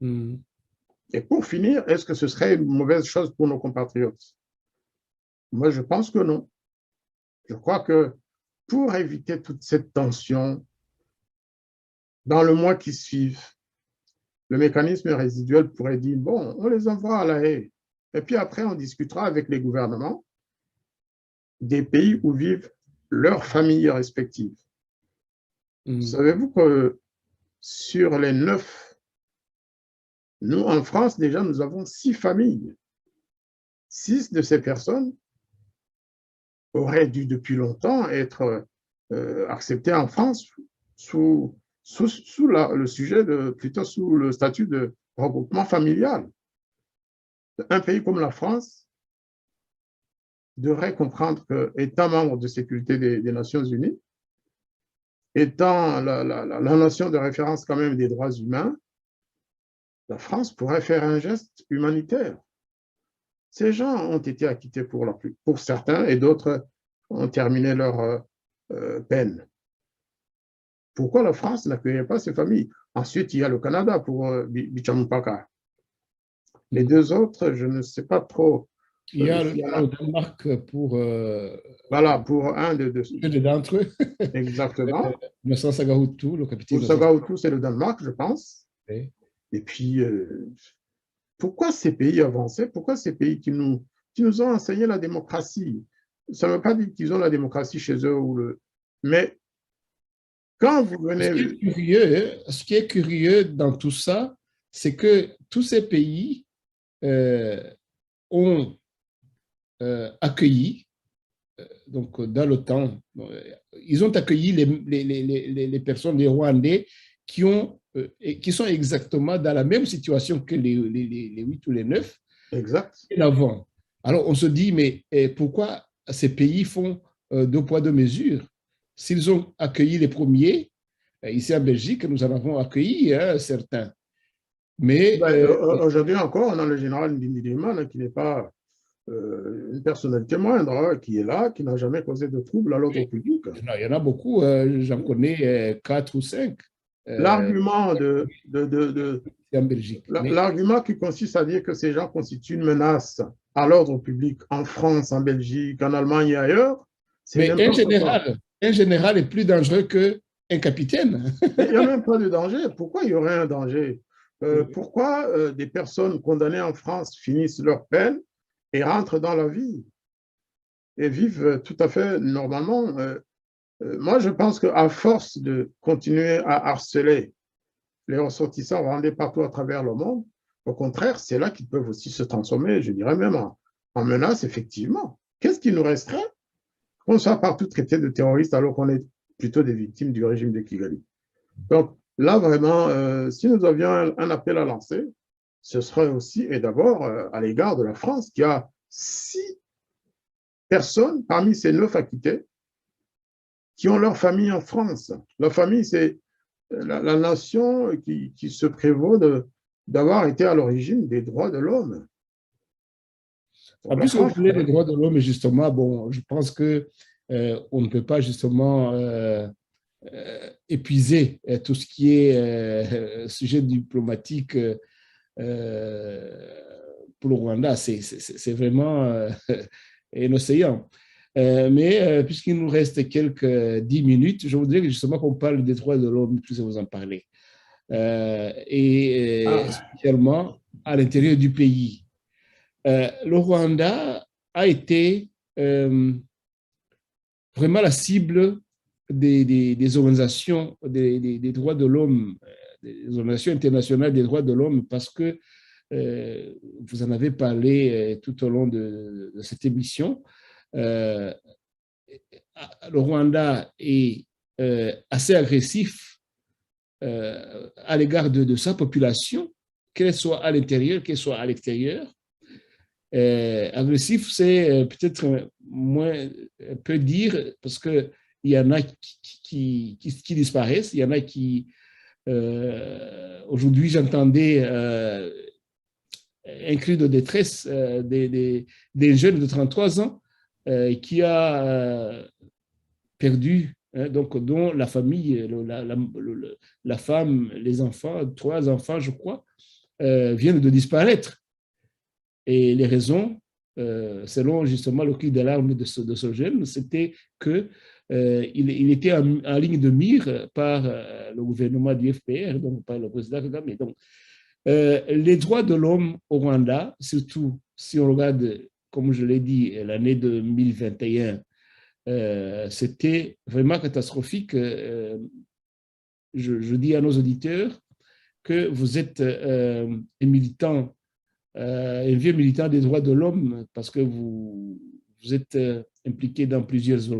Speaker 2: Et pour finir, est-ce que ce serait une mauvaise chose pour nos compatriotes? Moi, je pense que non. Je crois que pour éviter toute cette tension, dans le mois qui suit, le mécanisme résiduel pourrait dire, bon, on les envoie à La Haye. Et puis après, on discutera avec les gouvernements des pays où vivent leurs familles respectives. Savez-vous que sur les 9, nous, en France, déjà, nous avons 6 familles. 6 de ces personnes auraient dû depuis longtemps être acceptées en France sous le sujet plutôt sous le statut de regroupement familial. Un pays comme la France devrait comprendre qu'étant membre de sécurité des Nations Unies, étant la nation de référence quand même des droits humains, la France pourrait faire un geste humanitaire. Ces gens ont été acquittés pour certains et d'autres ont terminé leur peine. Pourquoi la France n'accueillait pas ces familles? Ensuite, il y a le Canada pour Bichampaka. Les 2 autres, je ne sais pas trop
Speaker 1: Il y a
Speaker 2: S'il y en
Speaker 1: au
Speaker 2: a.
Speaker 1: Danemark pour
Speaker 2: Voilà, pour un
Speaker 1: deux d'entre eux,
Speaker 2: exactement.
Speaker 1: Vincent Sagahutu, le
Speaker 2: Pour
Speaker 1: capitaine Vincent
Speaker 2: Sagahutu, c'est le Danemark, je pense.
Speaker 1: Sagahutu.
Speaker 2: Et puis, pourquoi ces pays avancés, pourquoi ces pays qui nous ont enseigné la démocratie? Ça ne veut pas dire qu'ils ont la démocratie chez eux, mais quand vous venez...
Speaker 1: Ce qui est curieux dans tout ça, c'est que tous ces pays ont accueilli, donc dans le temps, ils ont accueilli les personnes, les Rwandais, qui sont exactement dans la même situation que les 8 ou les 9
Speaker 2: Exact.
Speaker 1: et l'avant. Alors on se dit, mais pourquoi ces pays font deux poids, deux mesures? S'ils ont accueilli les premiers, ici en Belgique, nous en avons accueilli certains. Mais
Speaker 2: Ben, aujourd'hui encore, on a le général Ndimidimana qui n'est pas une personnalité moindre, hein, qui est là, qui n'a jamais causé de trouble à l'ordre public.
Speaker 1: il y en a beaucoup, j'en connais quatre ou cinq
Speaker 2: L'argument
Speaker 1: en Belgique. Mais,
Speaker 2: l'argument qui consiste à dire que ces gens constituent une menace à l'ordre public en France, en Belgique, en Allemagne et ailleurs, c'est
Speaker 1: mais
Speaker 2: n'importe quoi.
Speaker 1: un général est plus dangereux qu'un capitaine.
Speaker 2: Mais il n'y a même pas de danger. Pourquoi il y aurait un danger? Pourquoi des personnes condamnées en France finissent leur peine et rentrent dans la vie et vivent tout à fait normalement? Moi, je pense qu'à force de continuer à harceler les ressortissants rwandais partout à travers le monde, au contraire, c'est là qu'ils peuvent aussi se transformer, je dirais même en menace, effectivement. Qu'est-ce qui nous resterait? Qu'on soit partout traité de terroristes alors qu'on est plutôt des victimes du régime de Kigali. Donc là, vraiment, si nous avions un appel à lancer, ce serait aussi, et d'abord, à l'égard de la France, qui a 6 personnes parmi ces 9 acquittés qui ont leur famille en France. La famille, c'est la nation qui se prévaut d'avoir été à l'origine des droits de l'homme.
Speaker 1: En
Speaker 2: La
Speaker 1: plus, vous
Speaker 2: France,
Speaker 1: parlez des droits de l'homme, justement, bon, je pense que on ne peut pas justement épuiser tout ce qui est sujet diplomatique pour le Rwanda. C'est vraiment un océan. Mais puisqu'il nous reste quelques 10 minutes, je voudrais justement qu'on parle des droits de l'homme, puisque vous en parlez, et spécialement à l'intérieur du pays. Le Rwanda a été vraiment la cible des organisations des droits de l'homme, des organisations internationales des droits de l'homme, parce que vous en avez parlé tout au long de cette émission. Le Rwanda est assez agressif à l'égard de sa population, qu'elle soit à l'intérieur, qu'elle soit à l'extérieur. Agressif, c'est peut-être moins peu dire, parce qu'il y en a qui disparaissent, il y en a qui... Aujourd'hui, j'entendais un cri de détresse des jeunes de 33 ans qui a perdu, hein, donc dont la famille, la femme, les enfants, 3 enfants, je crois, viennent de disparaître. Et les raisons, selon justement le cri d'alarme de ce jeune, c'était qu'il il était en ligne de mire par le gouvernement du FPR, donc par le président Kagame. Donc, les droits de l'homme au Rwanda, surtout si on regarde, comme je l'ai dit, l'année 2021, c'était vraiment catastrophique. Je dis à nos auditeurs que vous êtes un militant, un vieux militant des droits de l'homme, parce que vous êtes impliqué dans plusieurs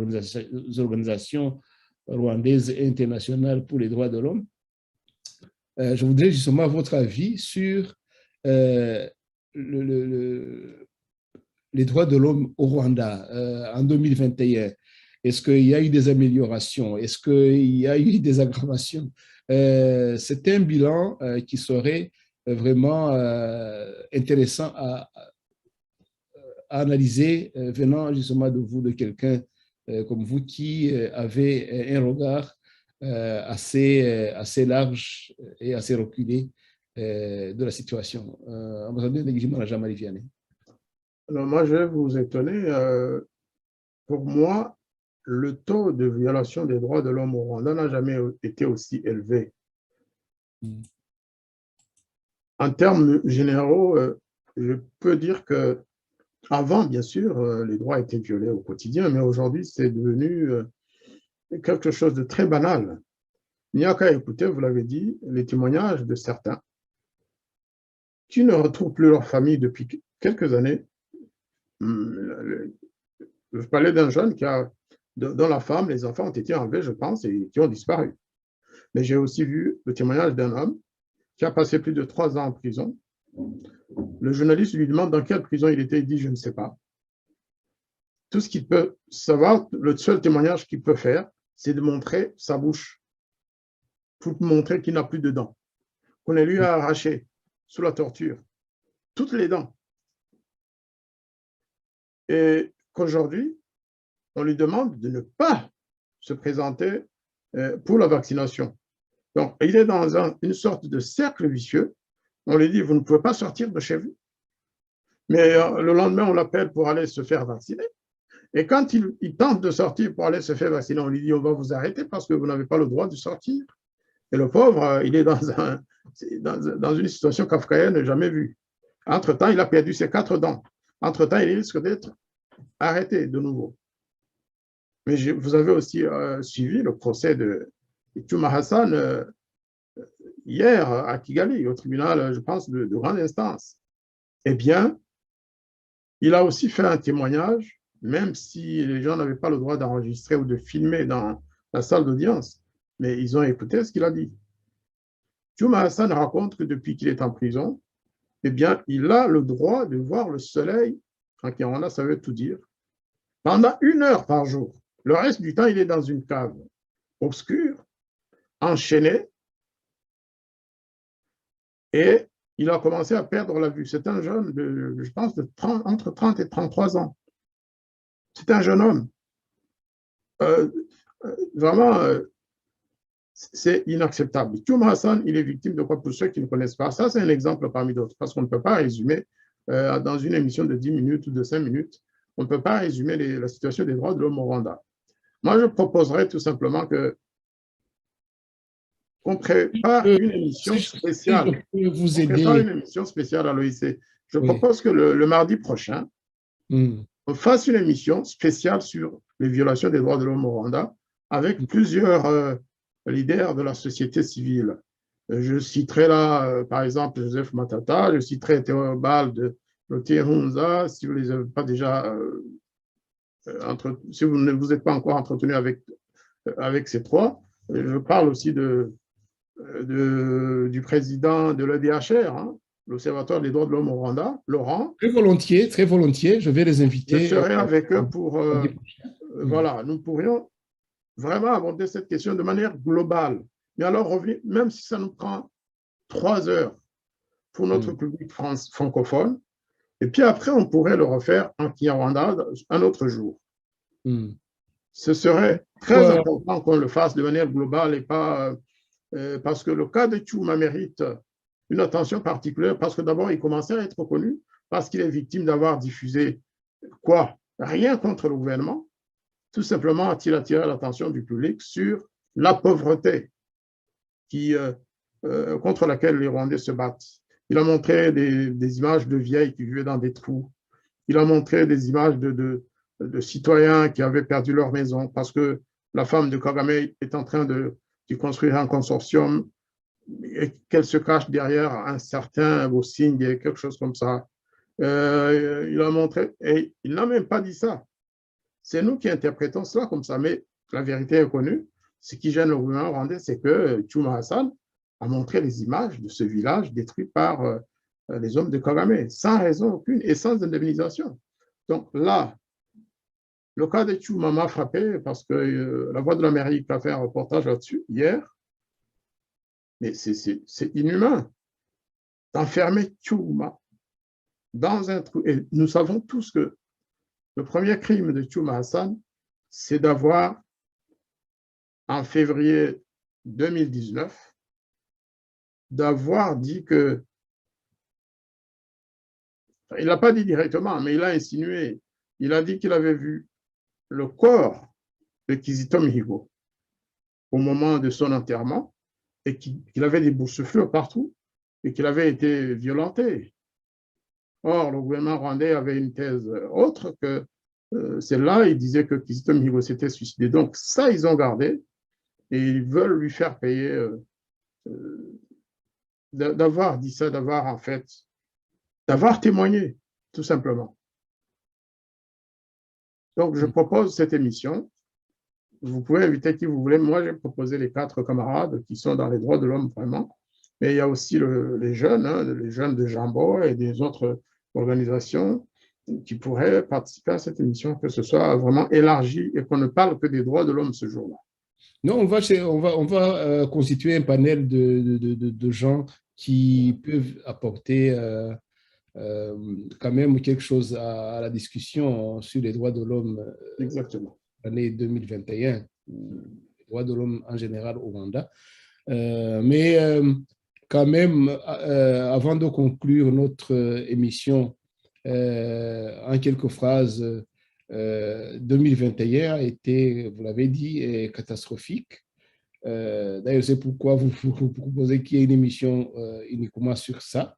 Speaker 1: organisations rwandaises et internationales pour les droits de l'homme. Je voudrais justement votre avis sur les droits de l'homme au Rwanda en 2021. Est-ce qu'il y a eu des améliorations? Est-ce qu'il y a eu des aggravations? C'est un bilan qui serait vraiment intéressant à analyser venant justement de vous, de quelqu'un comme vous qui avez un regard assez large et assez reculé de la situation. Ambassadeur Negijima Jean-Marie Vianney.
Speaker 2: Alors moi, je vais vous étonner. Pour moi, le taux de violation des droits de l'homme au Rwanda n'a jamais été aussi élevé. En termes généraux, je peux dire que avant, bien sûr, les droits étaient violés au quotidien, mais aujourd'hui, c'est devenu quelque chose de très banal. Il n'y a qu'à écouter, vous l'avez dit, les témoignages de certains qui ne retrouvent plus leur famille depuis quelques années. Je parlais d'un jeune dont la femme, les enfants ont été enlevés, je pense, et qui ont disparu. Mais j'ai aussi vu le témoignage d'un homme qui a passé plus de 3 ans en prison. Le journaliste lui demande dans quelle prison il était, il dit « je ne sais pas ». Tout ce qu'il peut savoir, le seul témoignage qu'il peut faire, c'est de montrer sa bouche, pour montrer qu'il n'a plus de dents, qu'on lui a arraché sous la torture toutes les dents. Et qu'aujourd'hui, on lui demande de ne pas se présenter pour la vaccination. Donc, il est dans une sorte de cercle vicieux. On lui dit, vous ne pouvez pas sortir de chez vous. Mais le lendemain, on l'appelle pour aller se faire vacciner. Et quand il tente de sortir pour aller se faire vacciner, on lui dit, on va vous arrêter parce que vous n'avez pas le droit de sortir. Et le pauvre, il est dans une situation kafkaïenne jamais vue. Entre-temps, il a perdu ses 4 dents. Entre-temps, il risque d'être arrêté de nouveau. Mais vous avez aussi suivi le procès de Tchouma Hassan hier à Kigali, au tribunal, je pense, de grande instance. Eh bien, il a aussi fait un témoignage, même si les gens n'avaient pas le droit d'enregistrer ou de filmer dans la salle d'audience, mais ils ont écouté ce qu'il a dit. Tchouma Hassan raconte que depuis qu'il est en prison, eh bien, il a le droit de voir le soleil, en Kinyarwanda, ça veut tout dire, pendant 1 heure par jour. Le reste du temps, il est dans une cave obscure, enchaîné, et il a commencé à perdre la vue. C'est un jeune, je pense, entre 30 et 33 ans. C'est un jeune homme. Vraiment, c'est inacceptable. Tchouma Hassan, il est victime de quoi pour ceux qui ne connaissent pas? Ça, c'est un exemple parmi d'autres, parce qu'on ne peut pas résumer dans une émission de 10 minutes ou de 5 minutes, on ne peut pas résumer la situation des droits de l'homme au Rwanda. Moi, je proposerais tout simplement qu'on prépare une émission spéciale.
Speaker 1: Si je peux vous
Speaker 2: On prépare
Speaker 1: aider.
Speaker 2: une émission spéciale à l'OIC. Je
Speaker 1: Oui.
Speaker 2: propose que le mardi prochain, on fasse une émission spéciale sur les violations des droits de l'homme au Rwanda avec plusieurs leaders de la société civile. Je citerai là, par exemple, Joseph Matata, je citerai Théobald de Lotier Hunza, si vous ne les avez pas déjà, si vous ne vous êtes pas encore entretenu avec ces trois. Je parle aussi du président de l'EDHR, hein, l'Observatoire des droits de l'homme au Rwanda, Laurent.
Speaker 1: Très volontiers, je vais les
Speaker 2: Je
Speaker 1: inviter.
Speaker 2: serai avec eux pour,
Speaker 1: Mm.
Speaker 2: voilà, nous pourrions vraiment aborder cette question de manière globale. Mais alors, même si ça nous prend 3 heures pour notre public francophone, et puis après, on pourrait le refaire en Kinyarwanda un autre jour. Ce serait très important qu'on le fasse de manière globale et pas parce que le cas de Tchouma mérite une attention particulière parce que d'abord, il commençait à être reconnu parce qu'il est victime d'avoir diffusé quoi? Rien contre le gouvernement, tout simplement a-t-il attiré l'attention du public sur la pauvreté contre laquelle les Rwandais se battent. Il a montré des images de vieilles qui vivaient dans des trous. Il a montré des images de citoyens qui avaient perdu leur maison parce que la femme de Kagame est en train de construire un consortium et qu'elle se cache derrière un certain Bossing et quelque chose comme ça. Il a montré, et il n'a même pas dit ça. C'est nous qui interprétons cela comme ça, mais la vérité est connue. Ce qui gêne le gouvernement rwandais, c'est que Tchouma Hassan a montré les images de ce village détruit par les hommes de Kagame, sans raison aucune et sans indemnisation. Donc là, le cas de Tchouma m'a frappé parce que la Voix de l'Amérique a fait un reportage là-dessus hier. Mais c'est inhumain d'enfermer Tchouma dans un trou. Et nous savons tous que le premier crime de Tchouma Hassan, c'est d'avoir, en février 2019, d'avoir dit que il l'a pas dit directement, mais il a insinué, il a dit qu'il avait vu le corps de Kizito Mihigo au moment de son enterrement et qu'il avait des boursouflures partout et qu'il avait été violenté. Or, le gouvernement rwandais avait une thèse autre que celle-là, il disait que Kizito Mihigo s'était suicidé. Donc ça, ils ont gardé et ils veulent lui faire payer d'avoir dit ça, d'avoir en fait, d'avoir témoigné, tout simplement. Donc, je propose cette émission. Vous pouvez inviter qui vous voulez. Moi, j'ai proposé les 4 camarades qui sont dans les droits de l'homme vraiment. Mais il y a aussi les jeunes de Jambo et des autres organisations qui pourraient participer à cette émission, que ce soit vraiment élargi et qu'on ne parle que des droits de l'homme ce jour-là.
Speaker 1: Non, on va constituer un panel de gens qui peuvent apporter quand même quelque chose à la discussion sur les droits de l'homme
Speaker 2: Exactement.
Speaker 1: l'année 2021, les droits de l'homme en général au Rwanda. Mais quand même, avant de conclure notre émission, en quelques phrases, 2021 a été, vous l'avez dit, catastrophique. D'ailleurs, c'est pourquoi vous proposez qu'il y ait une émission uniquement sur ça.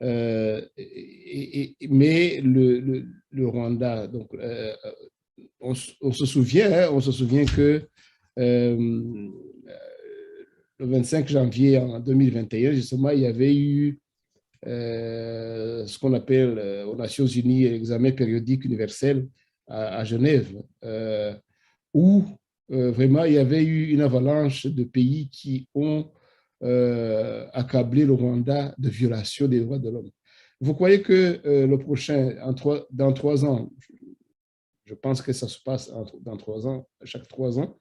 Speaker 1: Mais le Rwanda, donc, on se souvient, on se souvient que le 25 janvier en 2021, justement, il y avait eu ce qu'on appelle aux Nations Unies l'examen périodique universel à Genève, où vraiment il y avait eu une avalanche de pays qui ont accablé le Rwanda de violation des droits de l'homme. Vous croyez que le prochain, dans 3 ans, je pense que ça se passe dans 3 ans, chaque 3 ans,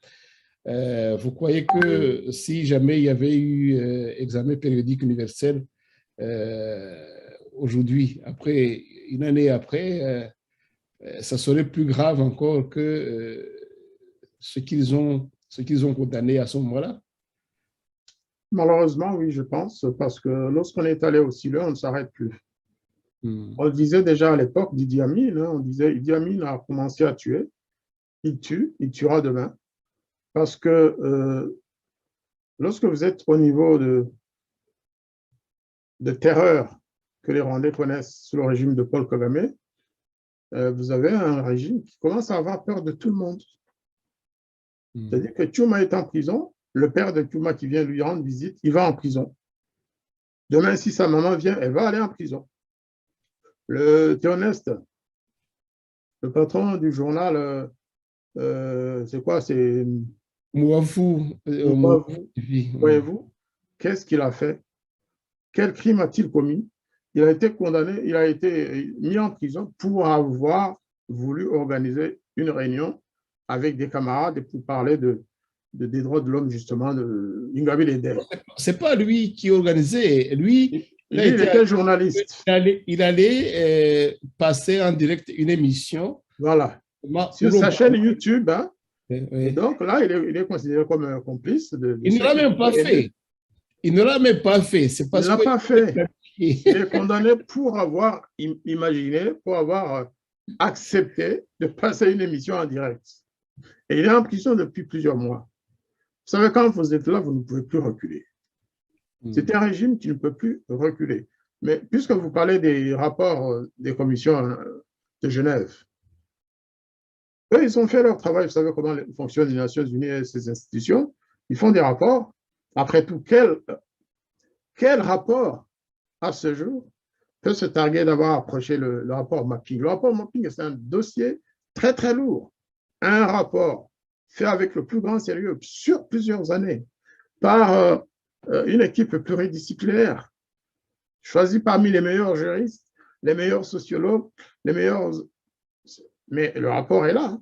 Speaker 1: vous croyez que si jamais il y avait eu examen périodique universel aujourd'hui, après, une année après, ça serait plus grave encore que ce qu'ils ont condamné à ce moment-là?
Speaker 2: Malheureusement, oui, je pense, parce que lorsqu'on est allé aussi loin, on ne s'arrête plus. On le disait déjà à l'époque d'Idi Amin, on disait Idi Amin a commencé à tuer, il tue, il tuera demain. Parce que lorsque vous êtes au niveau de terreur que les Rwandais connaissent sous le régime de Paul Kagame, vous avez un régime qui commence à avoir peur de tout le monde. C'est-à-dire que Tchouma est en prison, le père de Tchouma qui vient lui rendre visite, il va en prison. Demain, si sa maman vient, elle va aller en prison. Le Théoneste, le patron du journal, c'est quoi? C'est
Speaker 1: Mouavou.
Speaker 2: Voyez-vous, qu'est-ce qu'il a fait? Quel crime a-t-il commis? Il a été condamné, il a été mis en prison pour avoir voulu organiser une réunion avec des camarades pour parler des droits de l'homme, justement, de Ingabire Ledel.
Speaker 1: C'est pas lui qui organisait. Lui,
Speaker 2: il était journaliste.
Speaker 1: Il allait passer en direct une émission.
Speaker 2: Voilà. Sur sa chaîne YouTube. Hein. Et donc là, il est considéré comme un complice.
Speaker 1: Il ne l'a même pas fait. Il ne l'a même pas fait.
Speaker 2: Il ne l'a pas fait. Il est condamné pour avoir imaginé, pour avoir accepté de passer une émission en direct. Et il est en prison depuis plusieurs mois. Vous savez, quand vous êtes là, vous ne pouvez plus reculer. C'est un régime qui ne peut plus reculer. Mais puisque vous parlez des rapports des commissions de Genève, eux, ils ont fait leur travail. Vous savez comment fonctionnent les Nations Unies et ces institutions. Ils font des rapports. Après tout, quel rapport, à ce jour, peut se targuer d'avoir approché le rapport mapping? Le rapport mapping, c'est un dossier très, très lourd. Un rapport fait avec le plus grand sérieux sur plusieurs années par une équipe pluridisciplinaire choisie parmi les meilleurs juristes, les meilleurs sociologues, les meilleurs... Mais le rapport est là.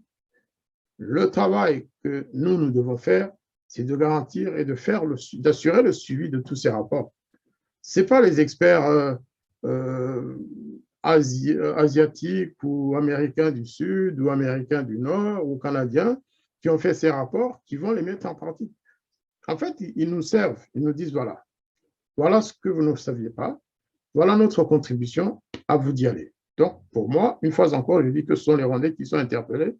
Speaker 2: Le travail que nous devons faire, c'est de garantir et d'assurer le suivi de tous ces rapports. Ce n'est pas les experts asiatiques ou américains du Sud ou américains du Nord ou canadiens qui ont fait ces rapports qui vont les mettre en pratique. En fait, ils nous servent, ils nous disent voilà ce que vous ne saviez pas, Voilà notre contribution, à vous d'y aller. Donc, pour moi, une fois encore, je dis que ce sont les Rwandais qui sont interpellés.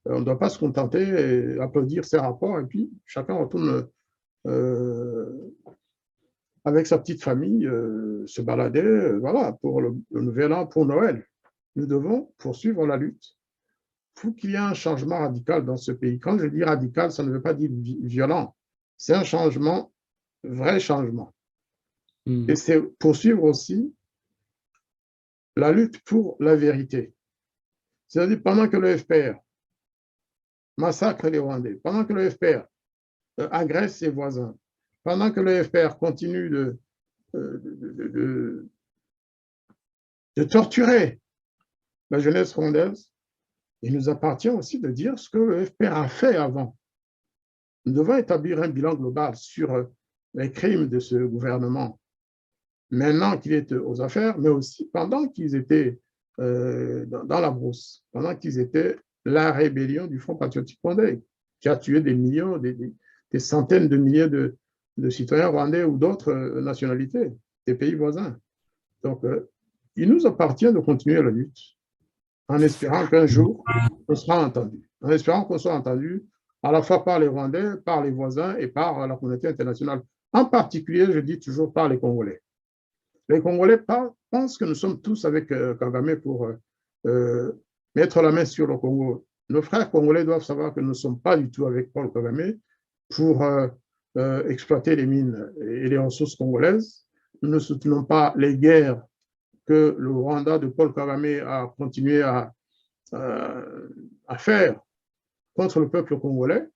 Speaker 2: On ne doit pas se contenter et applaudir ces rapports, et puis chacun retourne avec sa petite famille, se balader, voilà, pour le Nouvel An, pour Noël. Nous devons poursuivre la lutte pour qu'il y ait un changement radical dans ce pays. Quand je dis radical, ça ne veut pas dire violent. C'est un changement, vrai changement. Et c'est poursuivre aussi la lutte pour la vérité. C'est-à-dire, pendant que le FPR massacre les Rwandais, pendant que le FPR agresse ses voisins, pendant que le FPR continue de torturer la jeunesse rwandaise, il nous appartient aussi de dire ce que le FPR a fait avant. Nous devons établir un bilan global sur les crimes de ce gouvernement, maintenant qu'il est aux affaires, mais aussi pendant qu'ils étaient dans la brousse, pendant qu'ils étaient la rébellion du Front patriotique rwandais, qui a tué des millions, des centaines de milliers de citoyens rwandais ou d'autres nationalités, des pays voisins. Donc, il nous appartient de continuer la lutte en espérant qu'un jour, on sera entendu, en espérant qu'on soit entendu à la fois par les Rwandais, par les voisins et par la communauté internationale. En particulier, je dis toujours par les Congolais. Les Congolais pensent que nous sommes tous avec Kagame pour mettre la main sur le Congo. Nos frères congolais doivent savoir que nous ne sommes pas du tout avec Paul Kagame pour exploiter les mines et les ressources congolaises. Nous ne soutenons pas les guerres que le Rwanda de Paul Kagame a continué à faire contre le peuple congolais.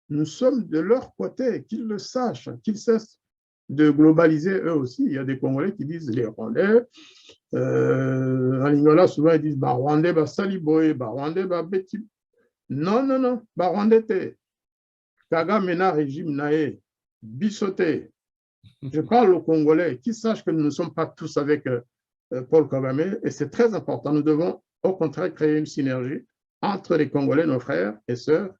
Speaker 2: Nous sommes de leur côté, qu'ils le sachent, qu'ils cessent de globaliser eux aussi. Il y a des Congolais qui disent les Rwandais. En Lingala, souvent, ils disent bah, Rwandais, bah, Saliboy, bah, Rwandais, bah, Beti. Non, non, non. Bah, Rwandais, Kagame na régime naé, bisoté. Je parle aux Congolais qui sachent que nous ne sommes pas tous avec Paul Kagame et c'est très important. Nous devons au contraire créer une synergie entre les Congolais, nos frères et sœurs,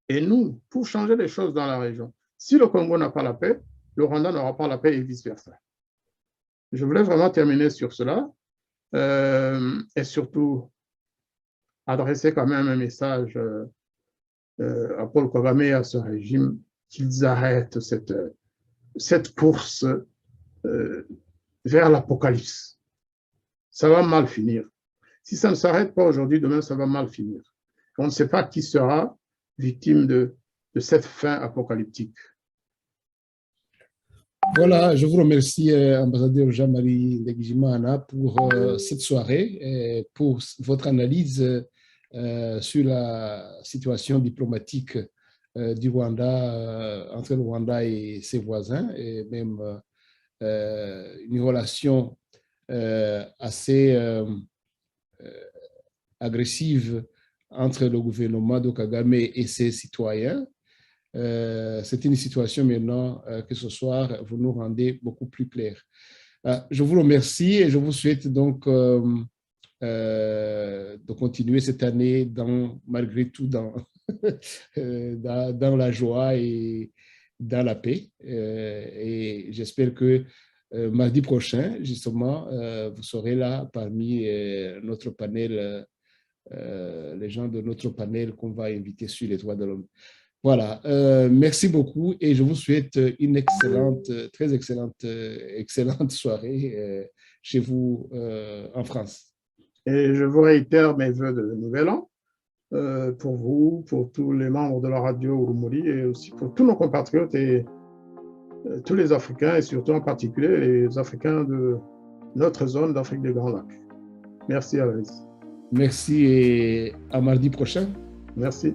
Speaker 2: et nous, pour changer les choses dans la région. Si le Congo n'a pas la paix, le Rwanda n'aura pas la paix et vice-versa. Je voulais vraiment terminer sur cela et surtout adresser quand même un message à Paul Kagame et à ce régime qu'ils arrêtent cette course vers l'apocalypse. Ça va mal finir. Si ça ne s'arrête pas aujourd'hui, demain, ça va mal finir. On ne sait pas qui sera victime de cette fin apocalyptique.
Speaker 1: Voilà, je vous remercie, ambassadeur Jean-Marie Ndegijimana, pour cette soirée, et pour votre analyse sur la situation diplomatique du Rwanda, entre le Rwanda et ses voisins, et même une relation assez agressive entre le gouvernement de Kagame et ses citoyens. C'est une situation maintenant que ce soir, vous nous rendez beaucoup plus clair. Je vous remercie et je vous souhaite donc de continuer cette année malgré tout dans la joie et dans la paix. Et j'espère que mardi prochain, justement, vous serez là parmi notre panel, les gens de notre panel qu'on va inviter sur les droits de l'homme. Voilà, merci beaucoup et je vous souhaite une excellente, très excellente soirée chez vous en France.
Speaker 2: Et je vous réitère mes voeux de Nouvel An pour vous, pour tous les membres de la radio Urumuri et aussi pour tous nos compatriotes et tous les Africains et surtout en particulier les Africains de notre zone d'Afrique des Grands Lacs. Merci Aloïs.
Speaker 1: Merci et à mardi prochain.
Speaker 2: Merci.